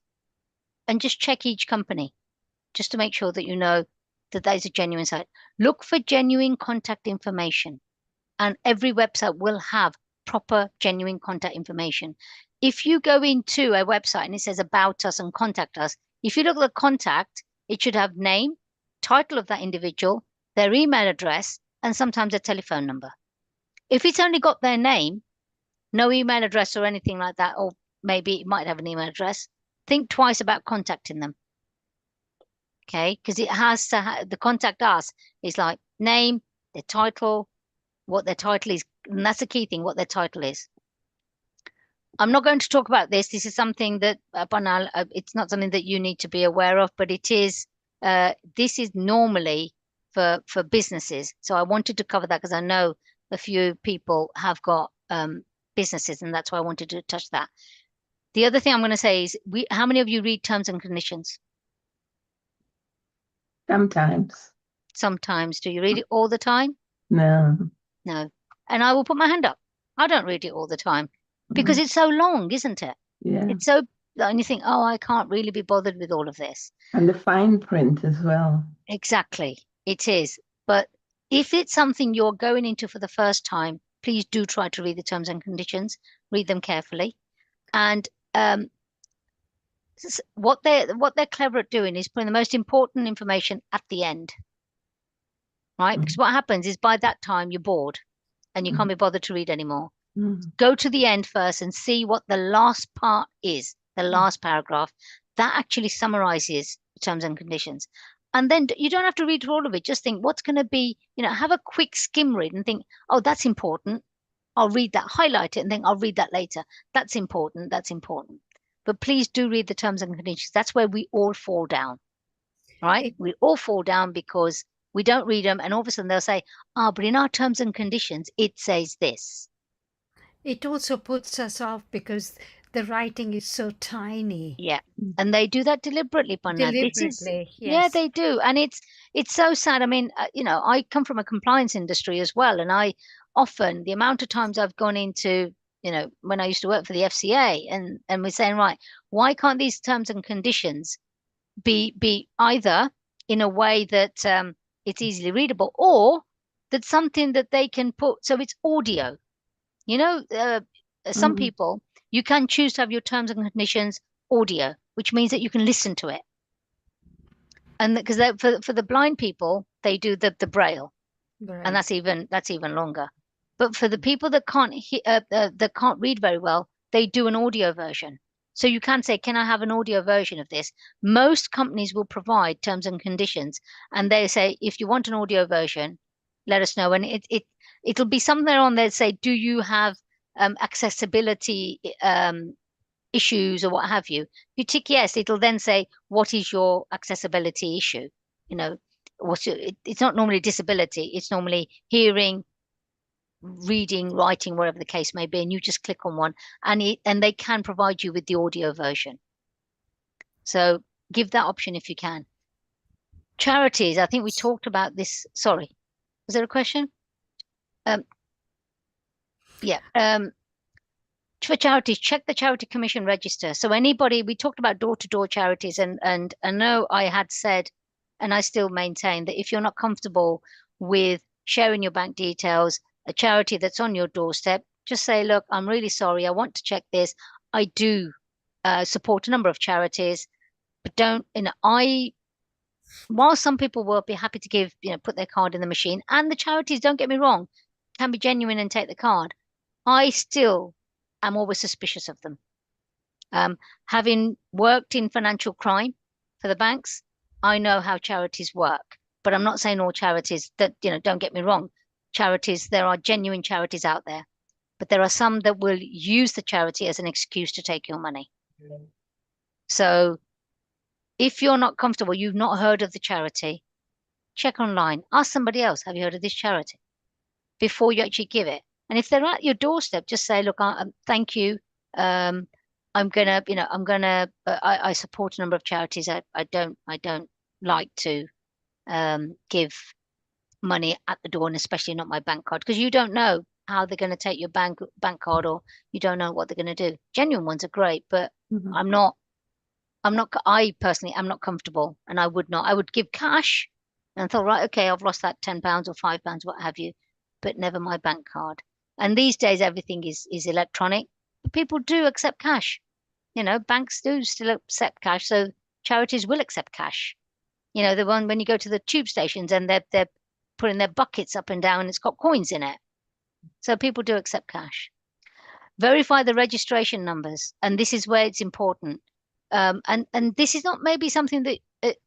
and just check each company just to make sure that you know that is a genuine site. Look for genuine contact information, and every website will have proper genuine contact information. If you go into a website and it says about us and contact us, if you look at the contact, it should have name, title of that individual, their email address, and sometimes a telephone number. If it's only got their name, no email address or anything like that, or maybe it might have an email address, think twice about contacting them. Okay, because it has to the contact us is like name, their title, what their title is, and that's the key thing, what their title is. I'm not going to talk about this. This is something that, Banal, it's not something that you need to be aware of, but it is, this is normally for businesses. So I wanted to cover that because I know a few people have got businesses, and that's why I wanted to touch that. The other thing I'm going to say is, how many of you read terms and conditions? Sometimes. Sometimes. Do you read it all the time? No. No. And I will put my hand up. I don't read it all the time because it's so long, isn't it? Yeah. It's so, and you think, oh, I can't really be bothered with all of this. And the fine print as well. Exactly. It is. But if it's something you're going into for the first time, please do try to read the terms and conditions, read them carefully. And what they're clever at doing is putting the most important information at the end. Right? Because what happens is by that time you're bored and you can't be bothered to read anymore. Go to the end first and see what the last part is, the last paragraph. That actually summarizes the terms and conditions. And then you don't have to read all of it. Just think what's going to be, have a quick skim read and think, oh, that's important. I'll read that, highlight it, and think I'll read that later. That's important. That's important. But please do read the terms and conditions. That's where we all fall down, right? We all fall down because we don't read them. And all of a sudden they'll say, but in our terms and conditions, it says this. It also puts us off because the writing is so tiny. Yeah. And they do that deliberately, Panna. Deliberately, yes. Yeah, they do. And it's so sad. I mean, I come from a compliance industry as well. And I often, the amount of times I've gone into, when I used to work for the FCA and we're saying, right, why can't these terms and conditions be either in a way that it's easily readable, or that's something that they can put, so it's audio. Some people, you can choose to have your terms and conditions audio, which means that you can listen to it. And because for the blind people, they do the braille, Right. and that's even longer. But for the people that can't read very well, they do an audio version. So you can say, can I have an audio version of this? Most companies will provide terms and conditions, and they say, if you want an audio version, let us know. And it'll be somewhere on there say, do you have accessibility issues or what have you? If you tick yes, it'll then say, what is your accessibility issue? It's not normally disability. It's normally hearing, reading, writing, whatever the case may be, and you just click on one, and they can provide you with the audio version. So give that option if you can. Charities, I think we talked about this. Sorry, was there a question? Yeah. For charities, check the charity commission register. So anybody, we talked about door-to-door charities, and I know I had said, and I still maintain that if you're not comfortable with sharing your bank details, a charity that's on your doorstep, just say, look, I'm really sorry, I want to check this. I do support a number of charities, but don't, while some people will be happy to give, put their card in the machine, and the charities, don't get me wrong, can be genuine and take the card, I still am always suspicious of them. Having worked in financial crime for the banks, I know how charities work. But I'm not saying all charities that, don't get me wrong. Charities, there are genuine charities out there, but there are some that will use the charity as an excuse to take your money. So if you're not comfortable, you've not heard of the charity, check online. Ask somebody else, have you heard of this charity? Before you actually give it. And if they're at your doorstep, just say, look, thank you. I'm gonna, I support a number of charities. I don't like to give money at the door, and especially not my bank card, because you don't know how they're going to take your bank card, or you don't know what they're going to do. Genuine ones are great, but Mhm. I personally am not comfortable, and I would give cash and thought, right, okay, I've lost that £10 or £5, what have you, but never my bank card. And these days everything is electronic. But people do accept cash. Banks do still accept cash, so charities will accept cash. The one when you go to the tube stations and they're putting their buckets up and down, it's got coins in it. So people do accept cash. Verify the registration numbers, and this is where it's important. And this is not maybe something that at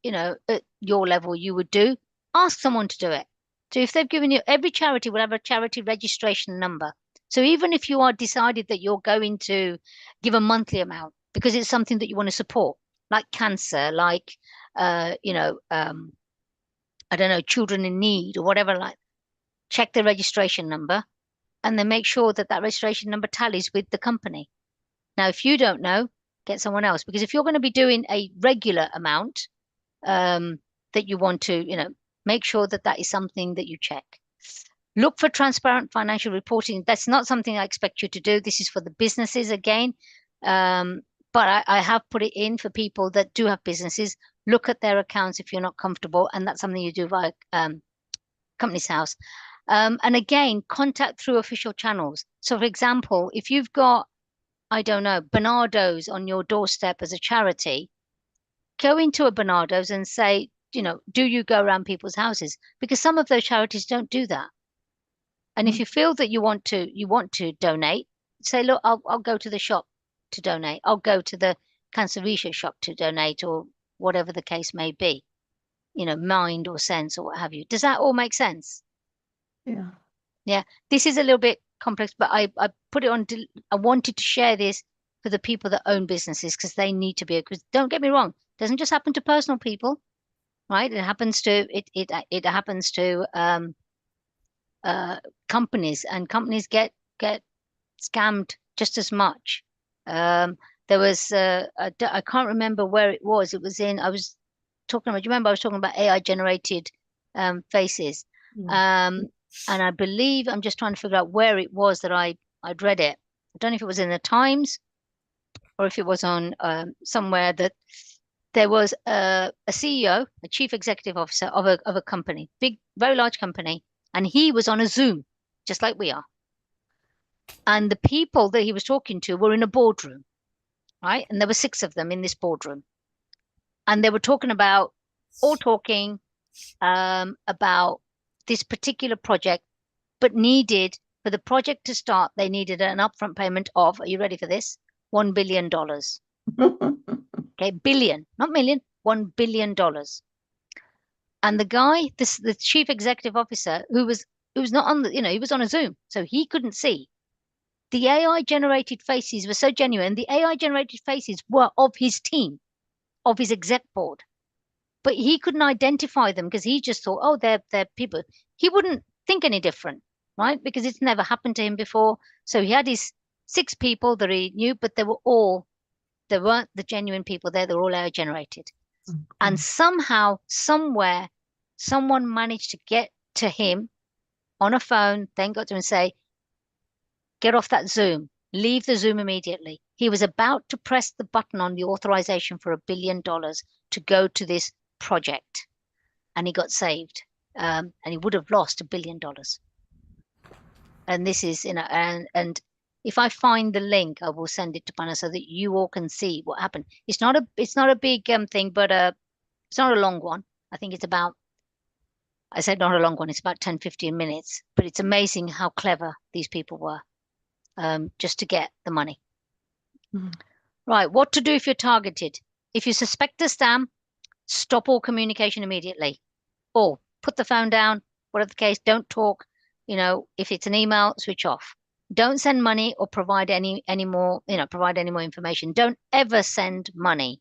your level you would do. Ask someone to do it. So if they've given you, every charity will have a charity registration number. So even if you are decided that you're going to give a monthly amount because it's something that you want to support, like cancer, like I don't know, children in need or whatever, like, check the registration number and then make sure that that registration number tallies with the company. Now, if you don't know, get someone else, because if you're going to be doing a regular amount that you want to, make sure that that is something that you check. Look for transparent financial reporting. That's not something I expect you to do. This is for the businesses again. But I have put it in for people that do have businesses. Look at their accounts if you're not comfortable, and that's something you do via Companies House. And again, contact through official channels. So, for example, if you've got, I don't know, Bernardo's on your doorstep as a charity, go into a Bernardo's and say, do you go around people's houses? Because some of those charities don't do that. And if you feel that you want to donate, say, look, I'll go to the shop to donate. I'll go to the cancer research shop to donate, or whatever the case may be. Mind or sense or what have you. Does that all make sense? Yeah. Yeah, this is a little bit complex, but I put it on. I wanted to share this for the people that own businesses, because they need to be. Because don't get me wrong, it doesn't just happen to personal people, right? It happens to it happens to companies, and companies get scammed just as much. There was I can't remember where it was. It was in I was talking about. Do you remember I was talking about AI generated faces? And I believe I'm just trying to figure out where it was that I'd read it. I don't know if it was in the Times or if it was on somewhere, that there was a CEO, a chief executive officer of a company, big, very large company, and he was on a Zoom, just like we are. And the people that he was talking to were in a boardroom, right? And there were 6 of them in this boardroom. And they were talking about, about this particular project, but needed, for the project to start, they needed an upfront payment of, are you ready for this? $1 billion. Okay, billion, not million, $1 billion. And the guy, the chief executive officer, who was not on the, he was on a Zoom, so he couldn't see. The AI generated faces were so genuine. The AI generated faces were of his team, of his exec board, but he couldn't identify them because he just thought, oh, they're people. He wouldn't think any different, right? Because it's never happened to him before. So he had his 6 people that he knew, but they weren't the genuine people there. They were all AI generated. And somehow, somewhere, someone managed to get to him on a phone, then got to him and say, get off that Zoom, leave the Zoom immediately. He was about to press the button on the authorization for $1 billion to go to this project, and he got saved. And he would have lost $1 billion. And this is, and if I find the link, I will send it to Panna so that you all can see what happened. It's not a big thing, but it's not a long one. I think it's about, I said not a long one, it's about 10, 15 minutes, but it's amazing how clever these people were, just to get the money. Mhm. Right, what to do if you're targeted? If you suspect a scam, stop all communication immediately. Or put the phone down, whatever the case, don't talk. If it's an email, switch off. Don't send money or provide any more information. Don't ever send money.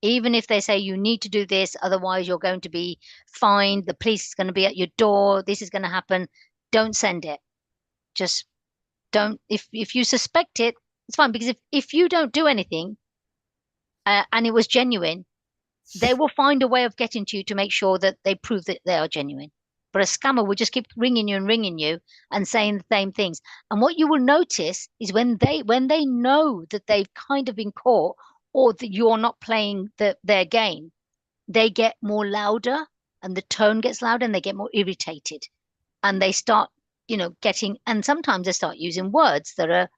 Even if they say you need to do this, otherwise you're going to be fined, the police is going to be at your door, this is going to happen. Don't send it. Just don't. If you suspect it, it's fine, because if you don't do anything and it was genuine, they will find a way of getting to you to make sure that they prove that they are genuine. But a scammer will just keep ringing you and saying the same things. And what you will notice is when they know that they've kind of been caught, or that you're not playing their game, they get more louder, and the tone gets louder, and they get more irritated, and they start, getting, and sometimes they start using words that are,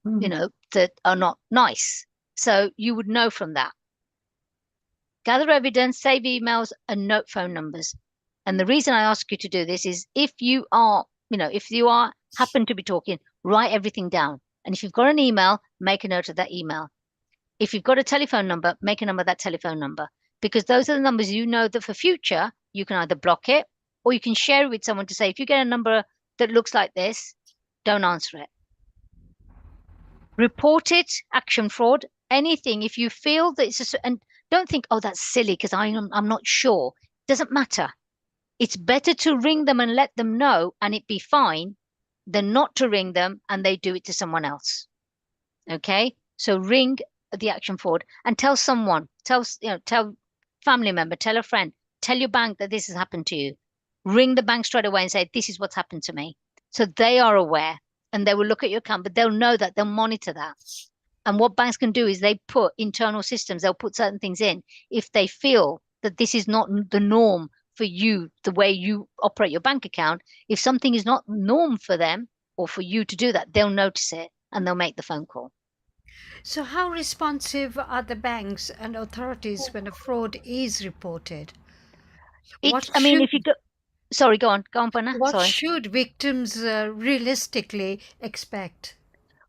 Mhm. that are not nice. So you would know from that. Gather evidence, save emails, and note phone numbers. And the reason I ask you to do this is if you happen to be talking, write everything down. And if you've got an email, make a note of that email. If you've got a telephone number, make a number of that telephone number, because those are the numbers that for future, you can either block it or you can share it with someone to say, if you get a number that looks like this, don't answer it. Report it, action fraud, anything. If you feel that it's and don't think, oh, that's silly because I'm not sure. Doesn't matter. It's better to ring them and let them know and it be fine than not to ring them and they do it to someone else. Okay? So ring the action fraud and tell someone, tell family member, tell a friend, tell your bank that this has happened to you. Ring the bank straight away and say, this is what's happened to me. So they are aware and they will look at your account, but they'll know that, they'll monitor that. And what banks can do is they put internal systems, they'll put certain things in. If they feel that this is not the norm for you, the way you operate your bank account, if something is not norm for them or for you to do that, they'll notice it and they'll make the phone call. So, how responsive are the banks and authorities when a fraud is reported? What If you should go, sorry, go on, Panna. what Sorry. should victims realistically expect?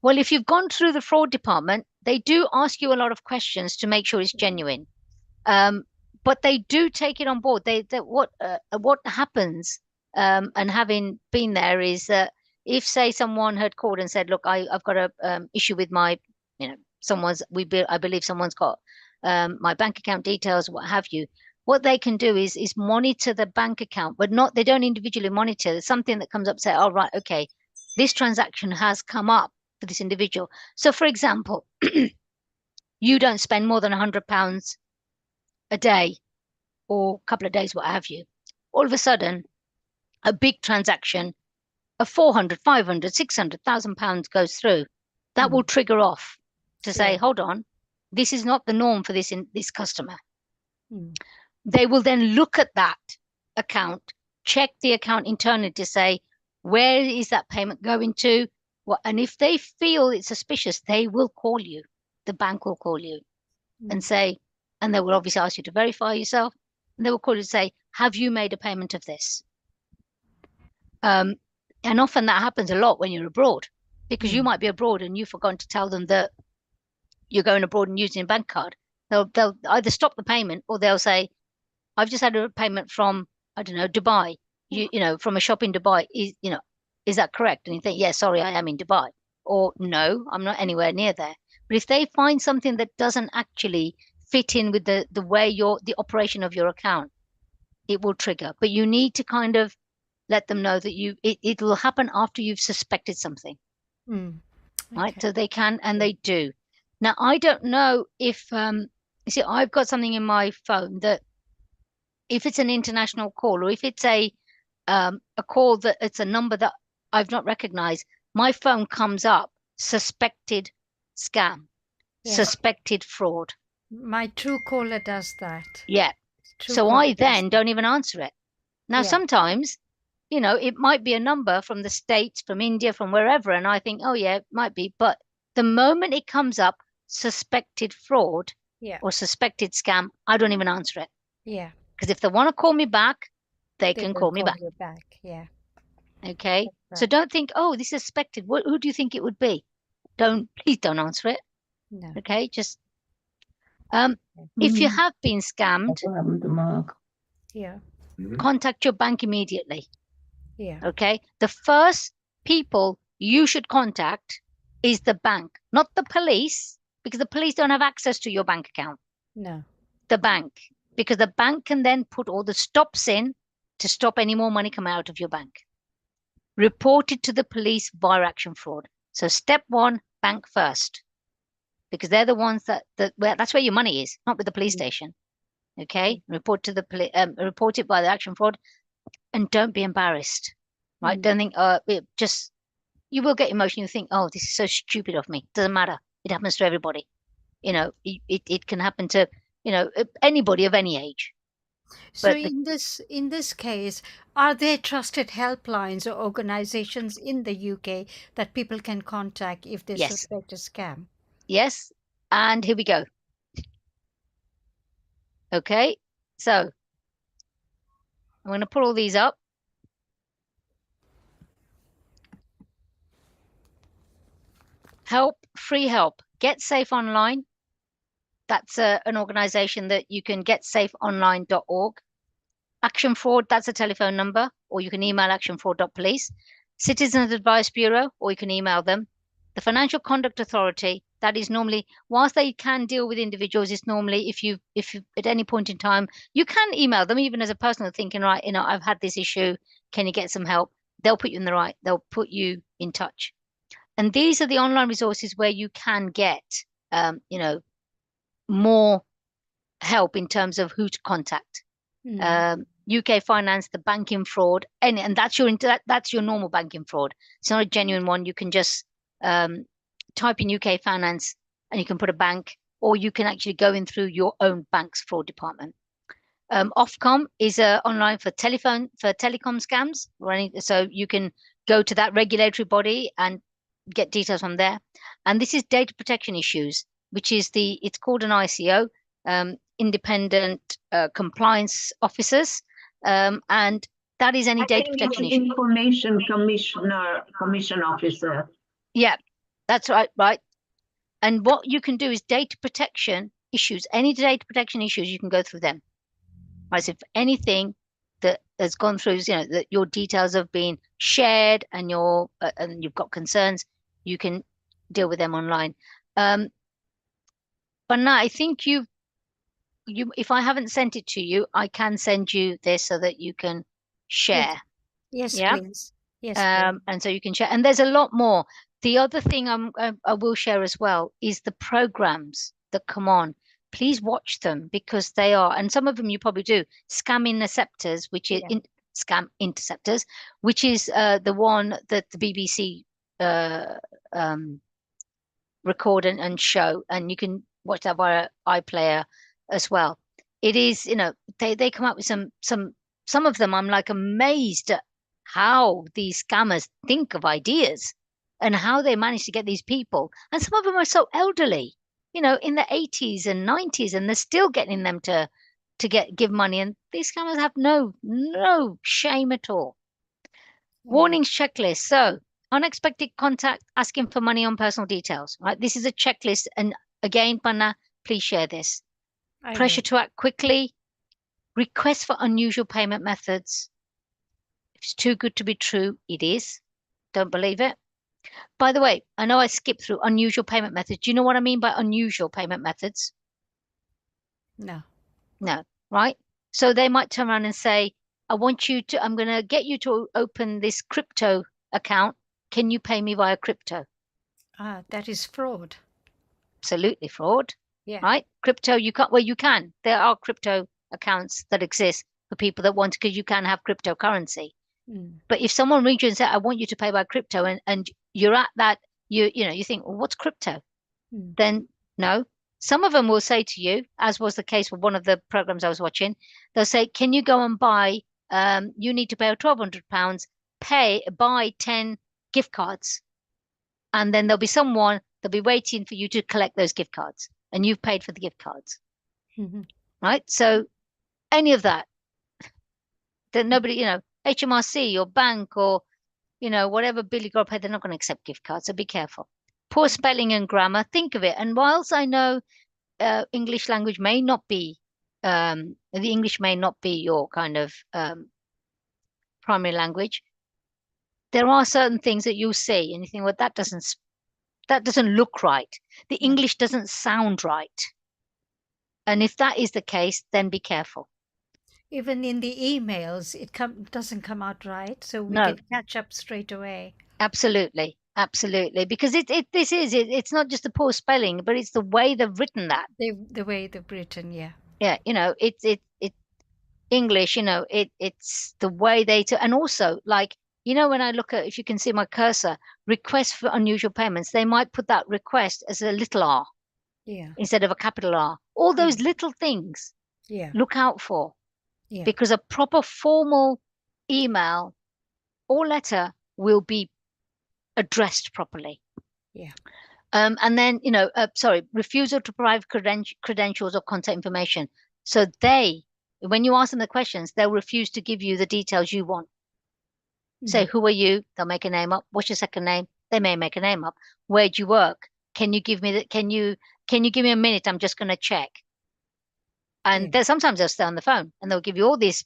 Well, if you've gone through the fraud department, they do ask you a lot of questions to make sure it's genuine. But they do take it on board. What happens, and having been there, is that if, say, someone had called and said, "Look, I've got a issue with my, I believe someone's got my bank account details, what have you." What they can do is monitor the bank account, but they don't individually monitor. There's something that comes up, say, "Oh, right, okay, this transaction has come up for this individual." So, for example, you don't spend more than £100 a day or a couple of days, what have you. All of a sudden, a big transaction of 400, 500, 600,000 pounds goes through. That will trigger off to say, Sure. hold on, this is not the norm for this customer. Mm. They will then look at that account, check the account internally to say, where is that payment going to? And if they feel it's suspicious, they will call you. The bank will call you and say, and they will obviously ask you to verify yourself. And they will call you and say, have you made a payment of this? And often that happens a lot when you're abroad, because you might be abroad and you've forgotten to tell them that you're going abroad and using a bank card. They'll either stop the payment or they'll say, I've just had a payment from, I don't know, Dubai, from a shop in Dubai. Is that correct? And you think, yeah, sorry, I am in Dubai. Or no, I'm not anywhere near there. But if they find something that doesn't actually fit in with the way the operation of your account, it will trigger. But you need to kind of let them know that it will happen after you've suspected something. Right? Okay. So they can, and they do. Now, I don't know if, you see, I've got something in my phone that if it's an international call or if it's a call that it's a number that I've not recognized, my phone comes up, suspected scam, Yes. suspected fraud. My Truecaller does that. Yeah. So Truecaller I does then that. don't even answer it. Now, Yeah. sometimes, you know, it might be a number from the States, from India, from wherever. And I think, oh, yeah, it might be. But the moment it comes up, suspected fraud Yeah. or suspected scam, I don't even answer it. Yeah. Because if they want to call me back, they They can will call me back. you back. Yeah. Okay. That's So right. don't think, oh, this is suspected. Who do you think it would be? Please don't answer it. No. Okay. Just, if you have been scammed, What happened to Mark? Yeah. contact your bank immediately. Yeah. Okay. The first people you should contact is the bank, not the police, because the police don't have access to your bank account. No. The bank, because the bank can then put all the stops in to stop any more money coming out of your bank. Report it to the police via action fraud. So step one, bank first, because they're the ones that's where your money is, not with the police station. Okay. Report to the police, report it by the action fraud, and don't be embarrassed. Right. Don't think, you will get emotional. You think, oh, this is so stupid of me. Doesn't matter. It happens to everybody. You know, it can happen to, you know, anybody of any age. So But in this case, are there trusted helplines or organizations in the UK that people can contact if they Yes. suspect a scam? Yes. And here we go. Okay. So I'm going to put all these up. Help, free help, Get Safe Online. That's an organization that you can getsafeonline.org. Action Fraud, that's a telephone number, or you can email actionfraud.police. Citizens Advice Bureau, or you can email them. The Financial Conduct Authority, that is normally, whilst they can deal with individuals, it's normally if you at any point in time, you can email them even as a personal thinking, right, you know, I've had this issue, can you get some help? They'll put you they'll put you in touch. And these are the online resources where you can get, you know, more help in terms of who to contact. UK Finance, the banking fraud, and that's your normal banking fraud. It's not a genuine one. You can just type in UK Finance and you can put a bank, or you can actually go in through your own bank's fraud department. Ofcom is online for telecom scams, so you can go to that regulatory body and get details from there. And this is data protection issues, which is it's called an ICO, independent compliance officers, and that is any data protection issue. Information commission officer. Yeah, that's right. Right. And what you can do is data protection issues, any data protection issues, you can go through them. Right. So if anything that has gone through, you know, that your details have been shared and you've got concerns, you can deal with them online. But now I think if I haven't sent it to you, I can send you this so that you can share. Yes, Yeah? please. Yes, please. And so you can share. And there's a lot more. The other thing I will share as well is the programs that come on. Please watch them, because they are, and some of them you probably do, Scam Interceptors, which is Scam Interceptors, which is the one that the BBC record and show, and you can watch that via iPlayer as well. It is, you know, they come up with some of them. I'm like amazed at how these scammers think of ideas and how they manage to get these people. And some of them are so elderly, you know, in the 80s and 90s, and they're still getting them to give money. And these scammers have no shame at all. Warnings checklist. So unexpected contact, asking for money on personal details, right? This is a checklist. And again, Panna, please share this. Pressure to act quickly, request for unusual payment methods. If it's too good to be true, it is. Don't believe it. By the way, I know I skipped through unusual payment methods. Do you know what I mean by unusual payment methods? No. No, right? So they might turn around and say, I'm going to get you to open this crypto account. Can you pay me via crypto? That is fraud. Absolutely fraud. Yeah. Right? Crypto, you can. There are crypto accounts that exist for people that want, because you can have cryptocurrency. But if someone rings you and says, I want you to pay by crypto, and you're at that, you think, well, what's crypto? Mm. Then no. Some of them will say to you, as was the case with one of the programs I was watching, they'll say, can you go and buy, you need to pay £1,200, buy 10 gift cards. And then there'll be someone, they'll be waiting for you to collect those gift cards. And you've paid for the gift cards, Mhm. right? So any of that, that nobody, HMRC or bank or, whatever bill you got to pay, they're not going to accept gift cards. So be careful. Poor spelling and grammar, think of it. And whilst I know English language may not be, the English may not be your kind of primary language, there are certain things that you'll see and you think, well, that doesn't look right. The Yeah. English doesn't sound right. And if that is the case, then be careful. Even in the emails, it doesn't come out right, so we No. can catch up straight away. Absolutely. Absolutely. Because it's not just the poor spelling, but it's the way they've written that. The way they've written, yeah. Yeah, it's English, it's the way and also like, when I look at, if you can see my cursor, request for unusual payments, they might put that request as a little r Yeah. instead of a capital R. All those little things, Yeah. look out for, Yeah. because a proper formal email or letter will be addressed properly. Yeah. And then, refusal to provide credentials or contact information. So when you ask them the questions, they'll refuse to give you the details you want. Say, who are you? They'll make a name up. What's your second name? They may make a name up. Where do you work? Can you give me can you give me a minute? I'm just going to check. And sometimes they'll stay on the phone and they'll give you all this,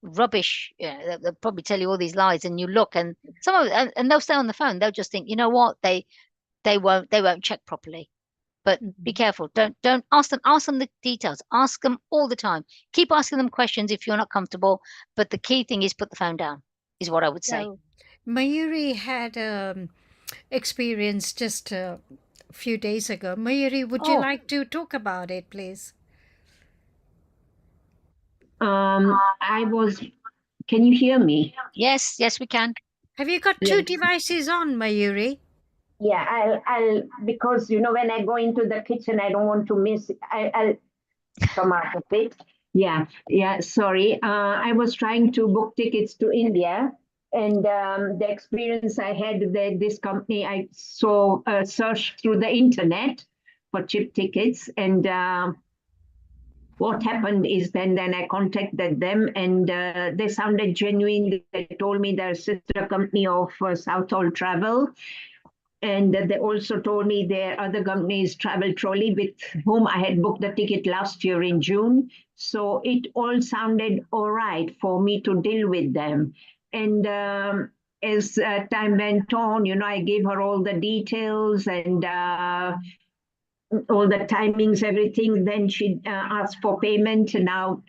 rubbish. They'll probably tell you all these lies, and you look, and and they'll stay on the phone. They'll just think, you know what? They won't check properly. But be careful. Don't ask them the details. Ask them all the time. Keep asking them questions if you're not comfortable. But the key thing is put the phone down, is what I would say. So, Mayuri had experience just a few days ago. Mayuri, would you like to talk about it, please? Can you hear me? Yes, we can. Have you got two devices on, Mayuri? Yeah, I'll because when I go into the kitchen, I don't want to miss. I'll come out of it. Yeah. Sorry. I was trying to book tickets to India, and the experience I had with this company, I saw searched through the internet for cheap tickets, and what happened is then I contacted them, and they sounded genuine. They told me they're a sister company of Southall Travel. And they also told me their other company is Travel Trolley, with whom I had booked the ticket last year in June. So it all sounded all right for me to deal with them. And as time went on, I gave her all the details and all the timings, everything. Then she asked for payment. Now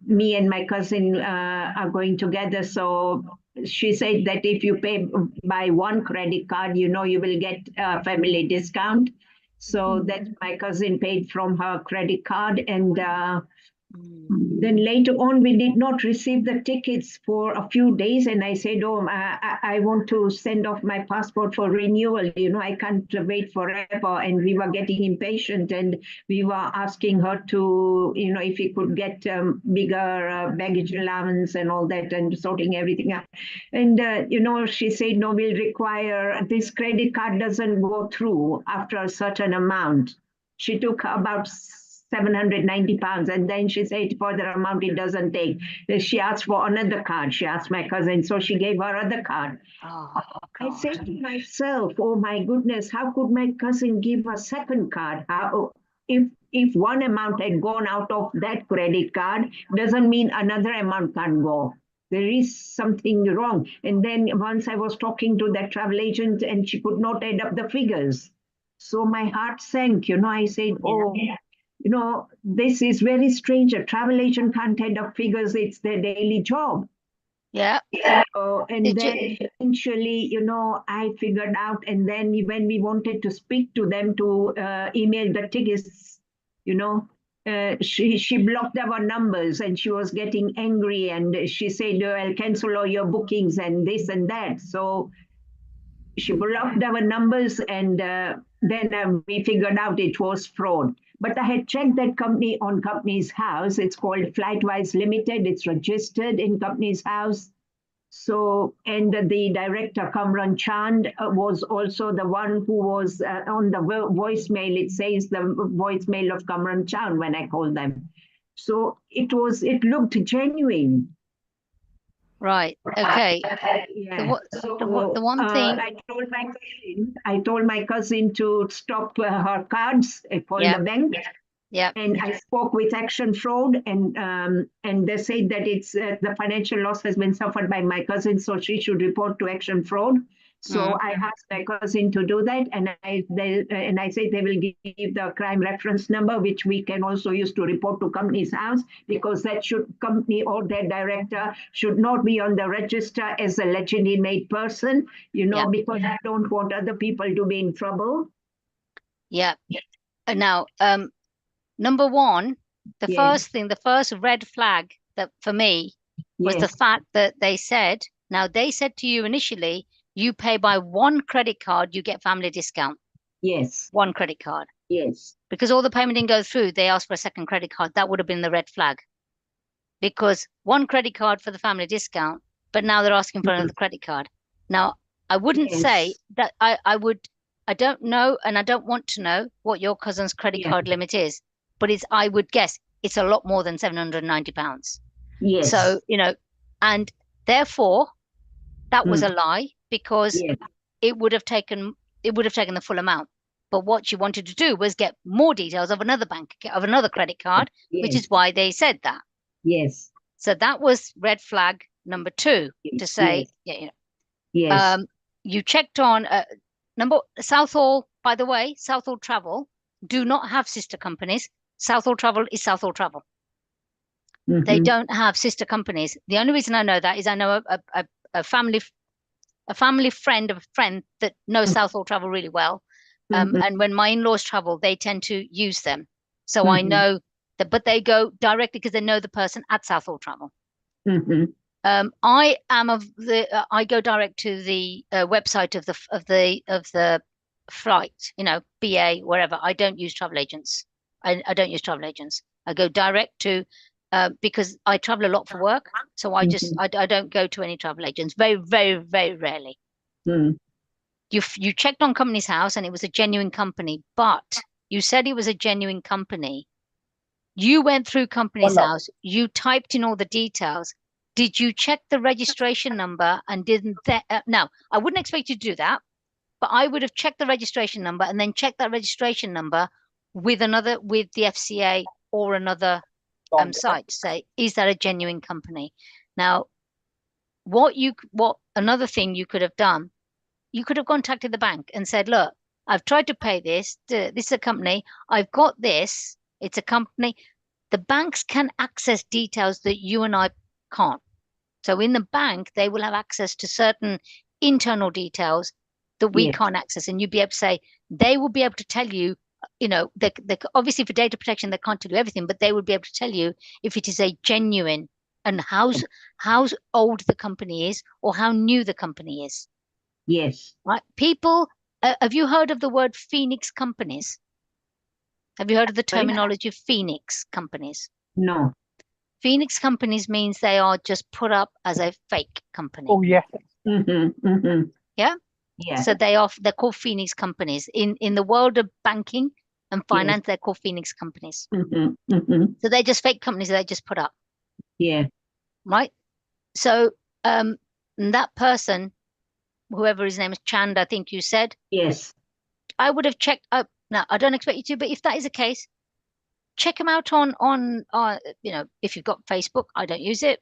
me and my cousin are going together. So she said that if you pay by one credit card, you will get a family discount. So that my cousin paid from her credit card, and then later on, we did not receive the tickets for a few days. And I said, oh, I want to send off my passport for renewal. I can't wait forever. And we were getting impatient, and we were asking her to, if we could get bigger baggage allowance and all that, and sorting everything out. And, she said, no, we'll require, this credit card doesn't go through after a certain amount. She took about £790, and then she said further amount it doesn't take. She asked for another card. She asked my cousin, so she gave her other card. I said to myself, oh my goodness, how could my cousin give a second card? If one amount had gone out of that credit card, doesn't mean another amount can't go. There is something wrong. And then once I was talking to that travel agent, and she could not add up the figures. So my heart sank. I said, oh, this is very strange. A travel agent can't add up figures. It's their daily job. Yeah. And then eventually, I figured out. And then when we wanted to speak to them to email the tickets, she blocked our numbers and she was getting angry and she said, I'll cancel all your bookings and this and that. So she blocked our numbers and then we figured out it was fraud. But I had checked that company on Companies House. It's called Flightwise Limited. It's registered in Companies House. So, and the director, Kamran Chand, was also the one who was on the voicemail. It says the voicemail of Kamran Chand when I called them. So it looked genuine. Right. Okay. Yeah. The one thing I told my cousin to stop her cards for the bank. Yeah. And I spoke with Action Fraud, and they said that it's the financial loss has been suffered by my cousin, so she should report to Action Fraud. So I asked my cousin to do that, and I said they will give the crime reference number, which we can also use to report to Companies House, because that company or their director should not be on the register as a legitimate person, because I don't want other people to be in trouble. Yeah. Now, number one, the first red flag that for me was the fact that they said to you initially, you pay by one credit card, you get family discount. Yes. One credit card. Yes. Because all the payment didn't go through, they asked for a second credit card. That would have been the red flag. Because one credit card for the family discount, but now they're asking for another credit card. Now, I wouldn't say that I don't know, and I don't want to know what your cousin's credit card limit is, but I would guess it's a lot more than £790. Yes. So, and therefore that was a lie, because it would have taken the full amount. But what she wanted to do was get more details of another credit card, which is why they said that. Yes. So that was red flag number 2 to say, you checked on Southall, by the way, Southall Travel do not have sister companies. Southall Travel is Southall Travel. They don't have sister companies. The only reason I know that is I know a family friend of a friend that knows Southall Travel really well. And when my in-laws travel, they tend to use them. So I know that, but they go directly because they know the person at Southall Travel. I go direct to the website of the flight, BA, wherever. I don't use travel agents. I don't use travel agents. I go direct to because I travel a lot for work, so I don't go to any travel agents. Very, very, very rarely. You checked on Companies House and it was a genuine company, but you said it was a genuine company. You went through Companies House. You typed in all the details. Did you check the registration number and didn't that? Now, I wouldn't expect you to do that, but I would have checked the registration number and then checked that registration number with the FCA or another site to say, is that a genuine company? Now, another thing you could have done, you could have contacted the bank and said, look, I've tried to pay this. This is a company. I've got this. It's a company. The banks can access details that you and I can't. So in the bank, they will have access to certain internal details that we can't access. And you'd be able to say, they will be able to tell you, they obviously for data protection, they can't tell you everything, but they would be able to tell you if it is a genuine and how old the company is or how new the company is. Yes. Right. People, have you heard of the word Phoenix companies? Have you heard of the terminology of Phoenix companies? No. Phoenix companies means they are just put up as a fake company. Oh, yeah. Yeah. Yeah. So they're called Phoenix companies. In the world of banking and finance, they're called Phoenix companies. So they're just fake companies that they just put up. Yeah. Right. So that person, whoever his name is, Chand, I think you said. Yes. I would have checked up. Now, I don't expect you to, but if that is the case, check them out on if you've got Facebook. I don't use it.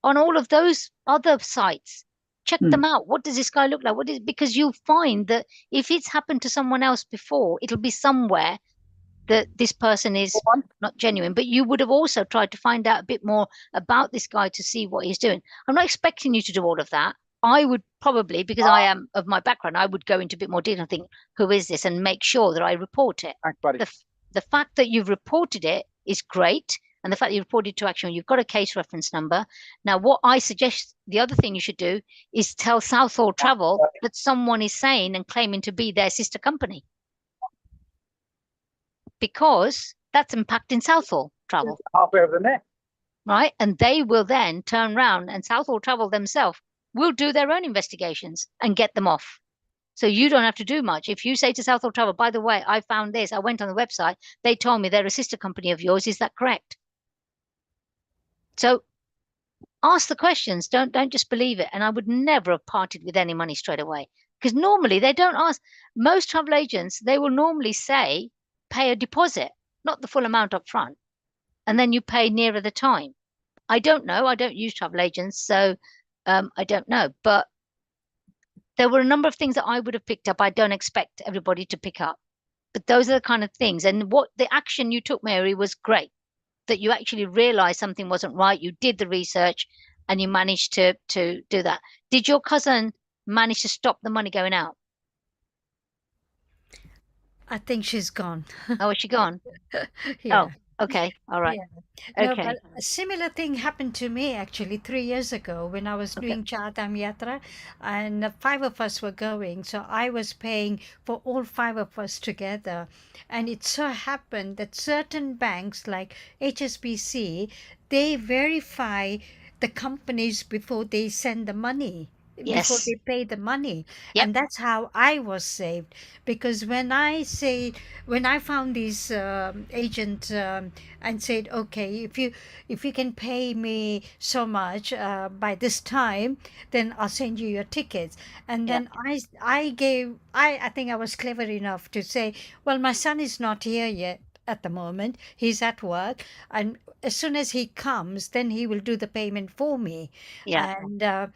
On all of those other sites, check them out. What does this guy look like? Because you'll find that if it's happened to someone else before, it'll be somewhere that this person is not genuine. But you would have also tried to find out a bit more about this guy to see what he's doing. I'm not expecting you to do all of that. I would probably, because I am of my background, I would go into a bit more detail and think, who is this? And make sure that I report it. Thanks, buddy. The fact that you've reported it is great. And the fact that you reported to action, you've got a case reference number. Now, what I suggest, the other thing you should do is tell Southall Travel that someone is saying and claiming to be their sister company, because that's impacting Southall Travel. Halfway over the net. Right? And they will then turn around, and Southall Travel themselves will do their own investigations and get them off. So you don't have to do much. If you say to Southall Travel, by the way, I found this, I went on the website, they told me they're a sister company of yours. Is that correct? So ask the questions. Don't just believe it. And I would never have parted with any money straight away, because normally they don't ask. Most travel agents, they will normally say, pay a deposit, not the full amount up front, and then you pay nearer the time. I don't know. I don't use travel agents, so I don't know. But there were a number of things that I would have picked up. I don't expect everybody to pick up, but those are the kind of things. And what the action you took, Mary, was great. That you actually realized something wasn't right. You did the research, and you managed to do that. Did your cousin manage to stop the money going out? I think she's gone. Oh, is she gone? Yeah. Oh, okay. All right. Yeah. No, Okay. but a similar thing happened to me actually 3 years ago when I was Okay. doing Chardham Yatra, and 5 of us were going. So I was paying for all 5 of us together. And it so happened that certain banks like HSBC, they verify the companies before they send the money. Before Yes. they pay the money. Yep. And that's how I was saved, because when I found this agent and said, okay, if you can pay me so much by this time, then I'll send you your tickets. And Yep. then I think I was clever enough to say, well, my son is not here yet at the moment. He's at work, and as soon as he comes, then he will do the payment for me. Yeah. And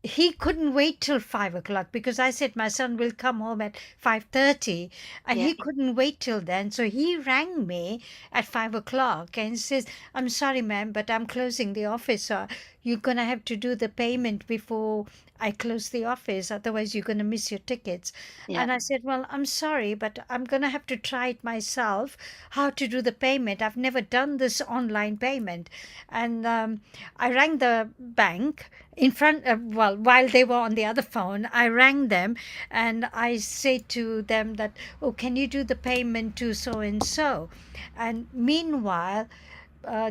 he couldn't wait till 5 o'clock, because I said my son will come home at 5:30, and Yeah. he couldn't wait till then. So he rang me at 5 o'clock and says, "I'm sorry, ma'am, but I'm closing the office. So you're gonna have to do the payment before I close the office, otherwise you're gonna miss your tickets." Yeah. And I said, "Well, I'm sorry, but I'm gonna have to try it myself, how to do the payment. I've never done this online payment." And I rang the bank in front of, well, while they were on the other phone, I rang them and I said to them that, "Oh, can you do the payment to so and so?" And meanwhile,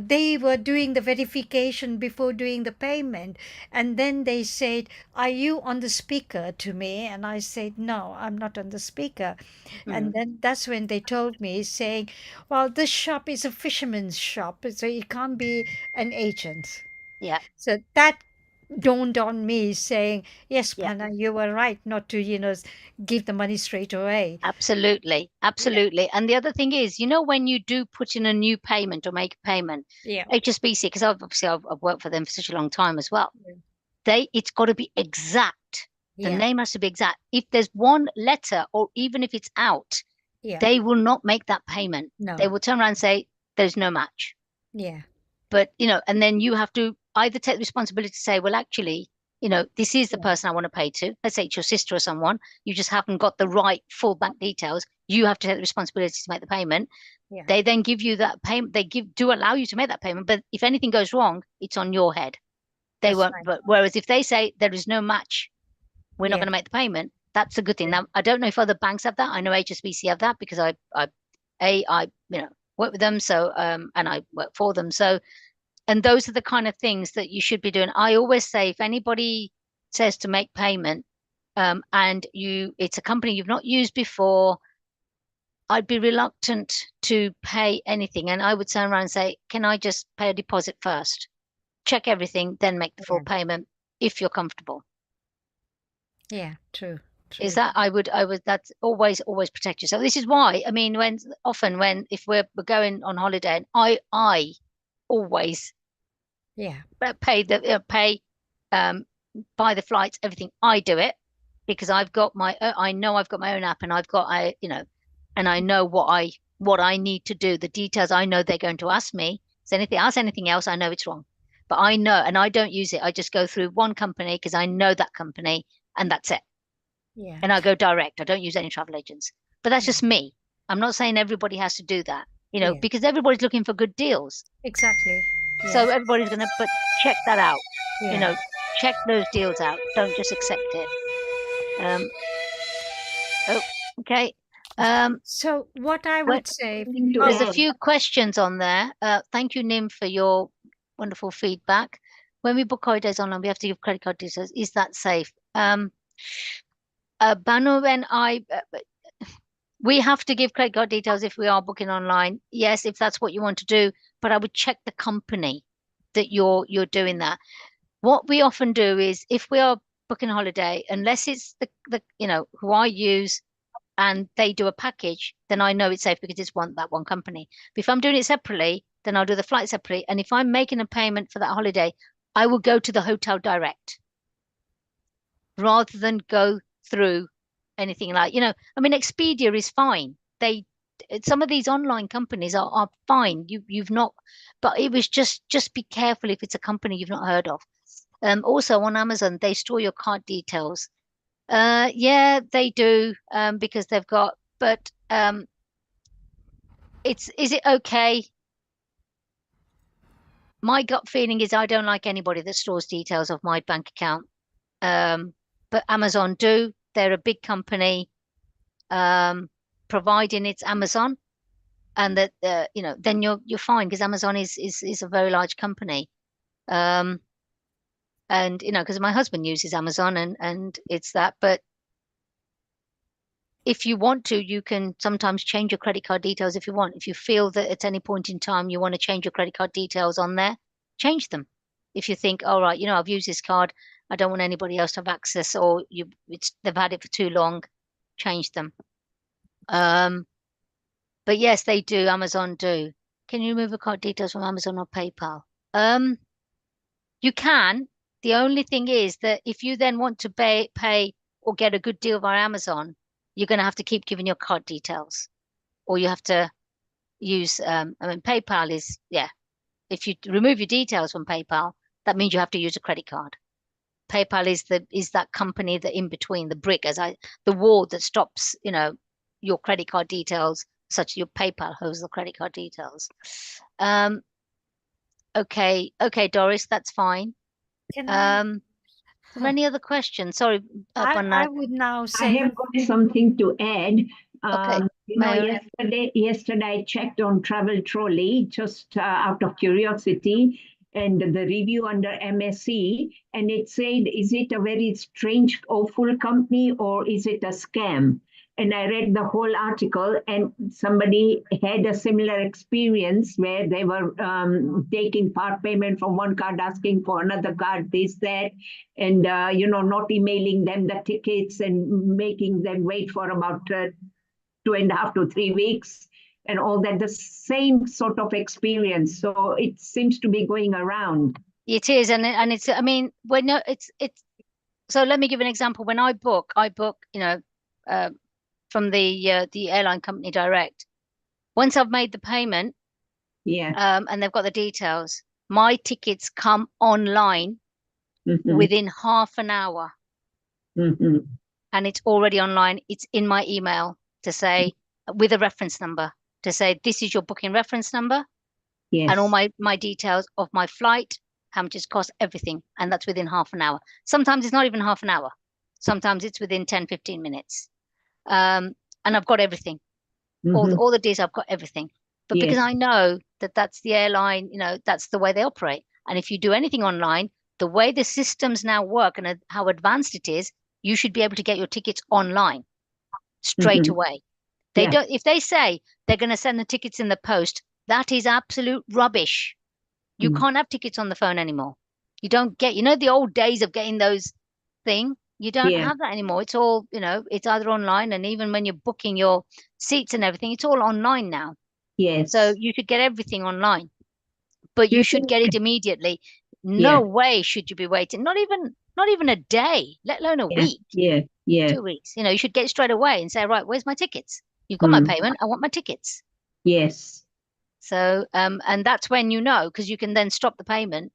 they were doing the verification before doing the payment. And then they said, "Are you on the speaker to me?" And I said, "No, I'm not on the speaker." And then that's when they told me, saying, "Well, this shop is a fisherman's shop, so it can't be an agent." Yeah. So that dawned on me, saying, "Yes, Yeah. Panna, you were right not to, give the money straight away." Absolutely. Absolutely. And the other thing is, when you do put in a new payment or make a payment, Yeah. HSBC, because I've worked for them for such a long time as well. Yeah. It's got to be exact. The Yeah. name has to be exact. If there's one letter, or even if it's out, Yeah. they will not make that payment. No. They will turn around and say, there's no match. Yeah. But, and then you have to either take the responsibility to say, well, actually, this is the person I want to pay to. Let's say it's your sister or someone. You just haven't got the right full bank details. You have to take the responsibility to make the payment. Yeah. They then give you that payment. They do allow you to make that payment. But if anything goes wrong, it's on your head. They That's won't. right. But whereas if they say there is no match, we're not Yeah. going to make the payment, that's a good thing. Now, I don't know if other banks have that. I know HSBC have that, because I work with them. So, and I work for them. So, and those are the kind of things that you should be doing. I always say, if anybody says to make payment, and it's a company you've not used before, I'd be reluctant to pay anything. And I would turn around and say, can I just pay a deposit first? Check everything, then make the full payment if you're comfortable. Yeah. True. Is that that's always protect yourself. This is why, I mean, if we're going on holiday, and I always pay buy the flights, everything. I do it because I know I've got my own app, and and I know what I need to do, the details. I know they're going to ask me. So anything else, I know it's wrong. But I know, and I don't use it. I just go through one company because I know that company, and that's it. Yeah. And I go direct. I don't use any travel agents. But that's just me. I'm not saying everybody has to do that. you know, Yeah. because everybody's looking for good deals. Exactly. So Yeah. everybody's going to, but check that out. You Yeah. know, check those deals out. Don't just accept it. Oh, okay. So what I Well, would say, To there's a add. few questions on there. Thank you, Nim, for your wonderful feedback. When we book holidays online, we have to give credit card details. Is that safe? Banu and I, we have to give credit card details if we are booking online. Yes, if that's what you want to do, but I would check the company that you're doing that. What we often do is if we are booking a holiday, unless it's the you know who I use and they do a package, then I know it's safe because it's that one company. But if I'm doing it separately, then I'll do the flight separately. And if I'm making a payment for that holiday, I will go to the hotel direct rather than go through anything like, I mean, Expedia is fine. Some of these online companies are fine. You've not, but it was just be careful if it's a company you've not heard of. Also on Amazon, they store your card details. Yeah, they do, because they've got, but is it okay? My gut feeling is I don't like anybody that stores details of my bank account. But Amazon do. They're a big company, providing it's Amazon, and that then you're fine because Amazon is a very large company. And because my husband uses Amazon and it's that, but if you want to, you can sometimes change your credit card details if you want. If you feel that at any point in time you want to change your credit card details on there, change them. If you think, all right, I've used this card, I don't want anybody else to have access, or they've had it for too long, change them. But yes, they do. Amazon do. Can you remove the card details from Amazon or PayPal? You can. The only thing is that if you then want to pay or get a good deal via Amazon, you're going to have to keep giving your card details, or you have to use. I mean, PayPal is, yeah. If you remove your details from PayPal, that means you have to use a credit card. PayPal is that company that in between the brick, the wall that stops, your credit card details, such as your PayPal holds the credit card details. Okay, Doris, that's fine. can Are there any other questions? Sorry, I would now I say, have got something to add. Okay, Yesterday I checked on Travel Trolley just out of curiosity, and the review under MSC, and it said, is it a very strange, awful company or is it a scam? And I read the whole article, and somebody had a similar experience where they were taking part payment from one card, asking for another card, this, that, and not emailing them the tickets and making them wait for about 2.5 to 3 weeks and all that. The same sort of experience. So it seems to be going around. it is, and it's. I mean, it's. So let me give an example. When I book, from the airline company direct. Once I've made the payment, Yeah. and they've got the details, my tickets come online Mhm. within half an hour, Mhm. and it's already online. It's in my email to say with a reference number to say this is your booking reference number Yes. and all my details of my flight, how much it's cost, everything, and that's within half an hour. Sometimes it's not even half an hour. Sometimes it's within 10, 15 minutes. And I've got everything. Mhm. All the days I've got everything. But because Yes. I know that that's the airline, that's the way they operate. And if you do anything online, the way the systems now work and how advanced it is, you should be able to get your tickets online straight Mhm. away. Yeah. Don't, if they say they're going to send the tickets in the post, that is absolute rubbish. You Mm. can't have tickets on the phone anymore. You don't get, the old days of getting those thing. You don't Yeah. have that anymore. It's all, it's either online, and even when you're booking your seats and everything, it's all online now. Yes. So you should get everything online, but Do you you should think? get it immediately. Yeah. No way should you be waiting. Not even a day, let alone a Yeah. week, Yeah. Yeah. 2 weeks. You should get it straight away and say, right, where's my tickets? You've got my Mm. payment. I want my tickets. Yes. So, and that's when because you can then stop the payment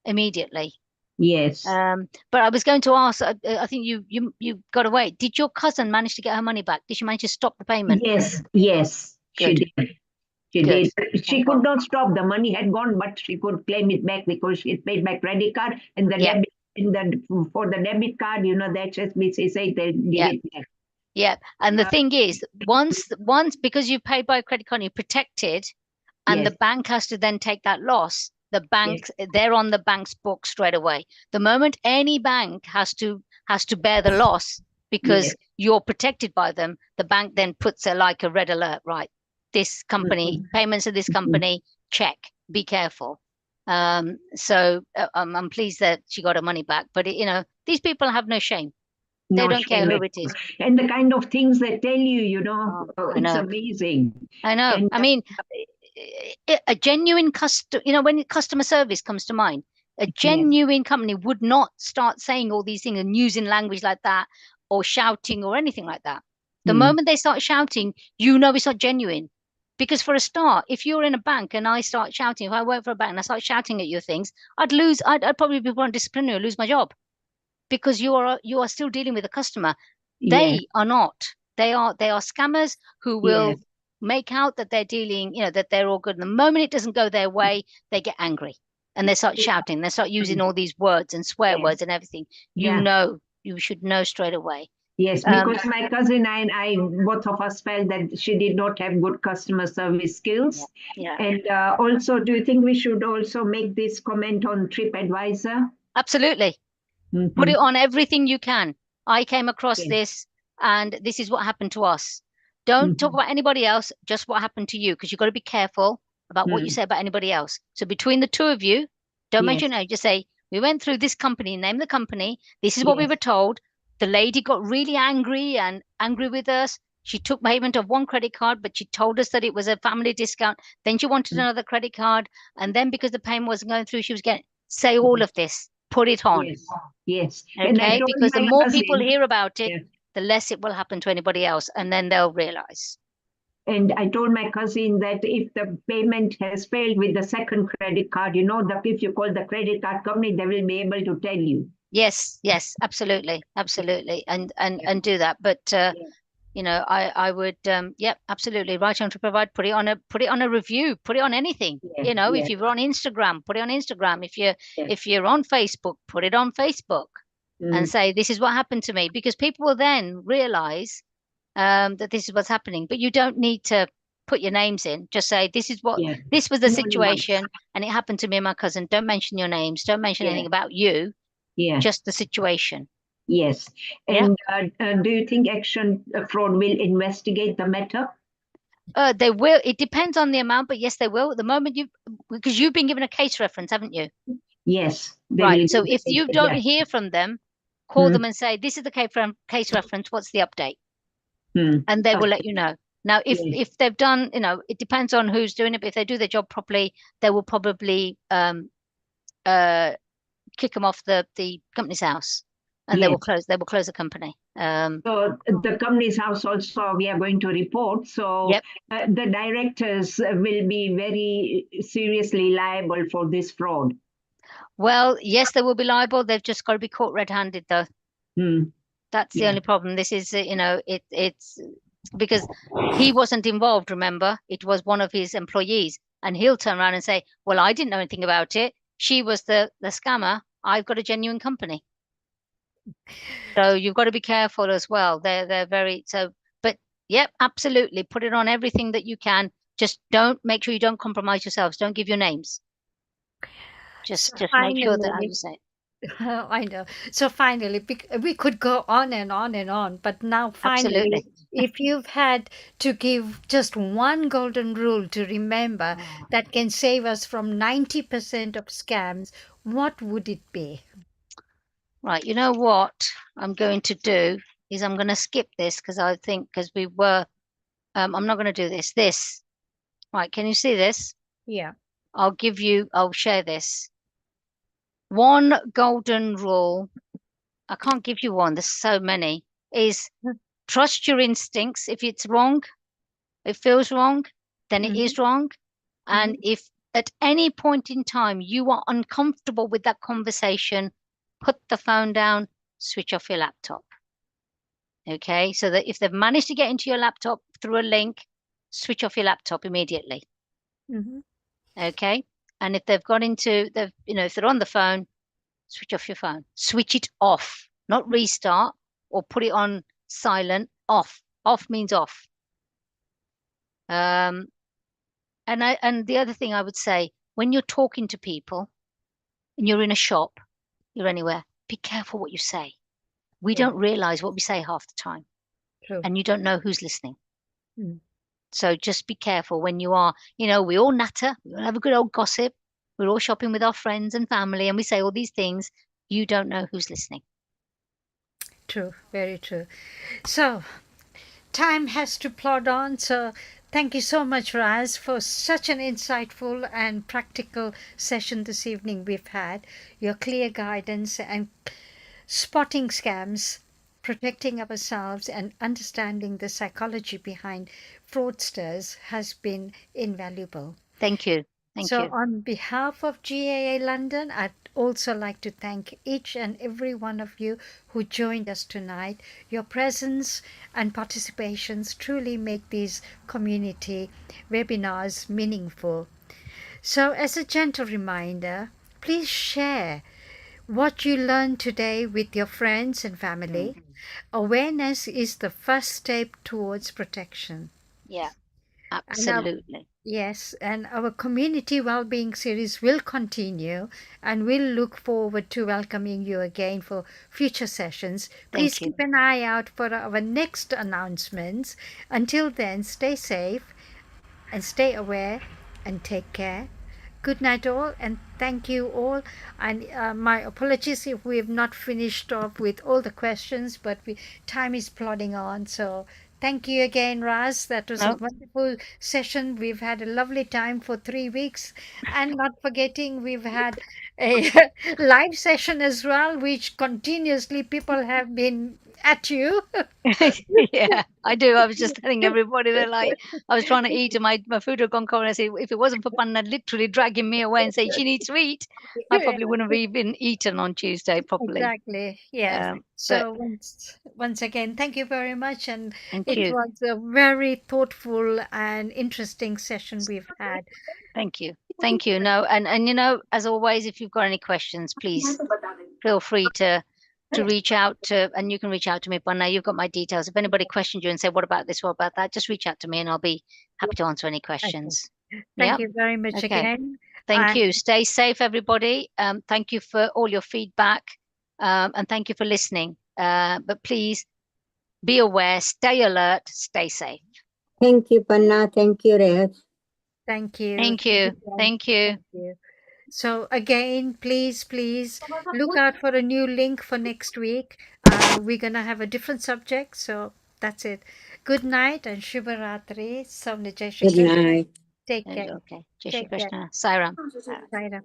immediately. Yes. But I was going to ask. I think you got away. Did your cousin manage to get her money back? Did she manage to stop the payment? Yes. Yes. She Good. did. She Good. did. She could not stop. The money had gone, but she could claim it back because she had paid by credit card and the Yeah. debit. For the debit card, you know, the HSBC said they give Yeah. it back. Yeah. And the Uh, thing is, once because you paid by credit card, you're protected, and Yes. the bank has to then take that loss. The bank, Yes. they're on the bank's book straight away. The moment any bank has to bear the loss because Yes. you're protected by them, the bank then puts a red alert, right? This company, payments of this company, check, be careful. So I'm pleased that she got her money back, but these people have no shame. They No don't care shame who at it is. all. And the kind of things they tell you, you know, I it's know. amazing. I know. And I mean, a genuine when customer service comes to mind, a genuine company would not start saying all these things and using language like that or shouting or anything like that. The moment they start shouting, it's not genuine. Because for a start, if you're in a bank and I start shouting, if I work for a bank and I start shouting at you things, I'd probably be on disciplinary or lose my job, because you are still dealing with a customer. yes, They are not. They are scammers who will yes, make out that they're dealing, that they're all good. And the moment it doesn't go their way, they get angry and they start shouting. They start using all these words and swear words yes, and everything. yeah. You should know straight away. Yes, because my cousin and I, both of us felt that she did not have good customer service skills. Yeah, And also, do you think we should also make this comment on TripAdvisor? absolutely. Put it on everything you can. I came across Yes. this and this is what happened to us. Don't talk about anybody else, just what happened to you, because you've got to be careful about what you say about anybody else. So between the two of you, don't mention Yes. it. Just say, we went through this company, name the company. This is what we Yes. were told. The lady got really angry with us. She took payment of one credit card, but she told us that it was a family discount. Then she wanted another credit card. And then because the payment wasn't going through, she was getting, say all of this, put it on. Yes. Yes. And I Okay, told because the my more cousin, people hear about it, yeah. the less it will happen to anybody else, and then they'll realize. And I told my cousin that if the payment has failed with the second credit card, you know, if you call the credit card company, they will be able to tell you. Yes, absolutely, and do that. But I would, yep, absolutely. Right on to provide. Put it on a review. Put it on anything. Yeah. If you're on Instagram, put it on Instagram. Yeah. If you're on Facebook, put it on Facebook, and say this is what happened to me, because people will then realize that this is what's happening. But you don't need to put your names in. Just say this was the situation, and it happened to me and my cousin. Don't mention your names. Don't mention anything about you. Yeah. Just the situation. Yes. And do you think Action Fraud will investigate the matter? They will. It depends on the amount, but yes, they will. At the moment, because you've been given a case reference, haven't you? Yes. Right. So if you don't hear from them, call them and say, "This is the case reference. What's the update?" And they will let you know. Now, if they've done, it depends on who's doing it. But if they do their job properly, they will probably kick them off the company's house, and they will close the company. So the company's house also we are going to report. So the directors will be very seriously liable for this fraud. Well, yes, they will be liable. They've just got to be caught red-handed, though. That's the only problem. This is, it's because he wasn't involved. Remember, it was one of his employees, and he'll turn around and say, "Well, I didn't know anything about it. She was the scammer. I've got a genuine company." So you've got to be careful as well. They're very so. But yep, absolutely, put it on everything that you can. Just make sure you don't compromise yourselves. Don't give your names. Just make sure that, as you say. I know. So finally, we could go on and on and on, but now finally, Absolutely. if you've had to give just one golden rule to remember that can save us from 90% of scams, what would it be? Right. You know what I'm going to do is I'm going to skip this because we were, I'm not going to do this. Right. Can you see this? Yeah. I'll share this. One golden rule, I can't give you one, there's so many, is trust your instincts. If it's wrong, it feels wrong, then it is wrong. And if at any point in time you are uncomfortable with that conversation, put the phone down, switch off your laptop. Okay, so that if they've managed to get into your laptop through a link, switch off your laptop immediately. Mhm. Okay. And if they've got into, if they're on the phone, switch off your phone. Switch it off, not restart or put it on silent. Off. Off means off. And the other thing I would say, when you're talking to people and you're in a shop, you're anywhere, be careful what you say. We Yeah. don't realize what we say half the time, True. and you don't know who's listening. Mm. So just be careful when you are, we all natter, we all have a good old gossip. We're all shopping with our friends and family, and we say all these things. You don't know who's listening. True. Very true. So, time has to plod on. So, thank you so much, Raz, for such an insightful and practical session this evening we've had. Your clear guidance and spotting scams, protecting ourselves, and understanding the psychology behind fraudsters has been invaluable. Thank you. Thank So, you. on behalf of GAA London, I'd also like to thank each and every one of you who joined us tonight. Your presence and participations truly make these community webinars meaningful. So, as a gentle reminder, please share what you learned today with your friends and family. Awareness is the first step towards protection. Yeah, And our, absolutely. yes, and our community well-being series will continue, and we'll look forward to welcoming you again for future sessions. Please Thank you. keep an eye out for our next announcements. Until then, stay safe and stay aware and take care. Good night, all, and thank you all. And my apologies if we have not finished off with all the questions, but time is plodding on. So thank you again, Raz. That was a No, wonderful session. We've had a lovely time for 3 weeks, and not forgetting we've had a live session as well, which continuously people have been at you. yeah, I do. I was just telling everybody that I was trying to eat and my food had gone cold. And I said, if it wasn't for Panna literally dragging me away and saying she needs to eat, I probably wouldn't have even eaten on Tuesday properly. Exactly. Yes. But So once again, thank you very much, and thank it you. was a very thoughtful and interesting session we've had. Thank you. Thank you. No, and as always, if you've got any questions, please feel free to reach out to, and you can reach out to me. But now you've got my details. If anybody questions you and say, what about this, what about that, just reach out to me and I'll be happy to answer any Okay. questions. Thank Yeah. you very much Okay. again. Thank you. Stay safe, everybody. Thank you for all your feedback. And thank you for listening. But please be aware, stay alert, stay safe. Thank you, Panna. Thank you, Rehat. Thank you. Thank you. again. Thank you. Thank you. So again, please look out for a new link for next week. We're gonna have a different subject. So that's it. Good night and Shubha Ratri. Somni Jai Shri Good Krishna. night. Take care. Okay. Jai Shri Take care. Krishna. Sairam. Bye now.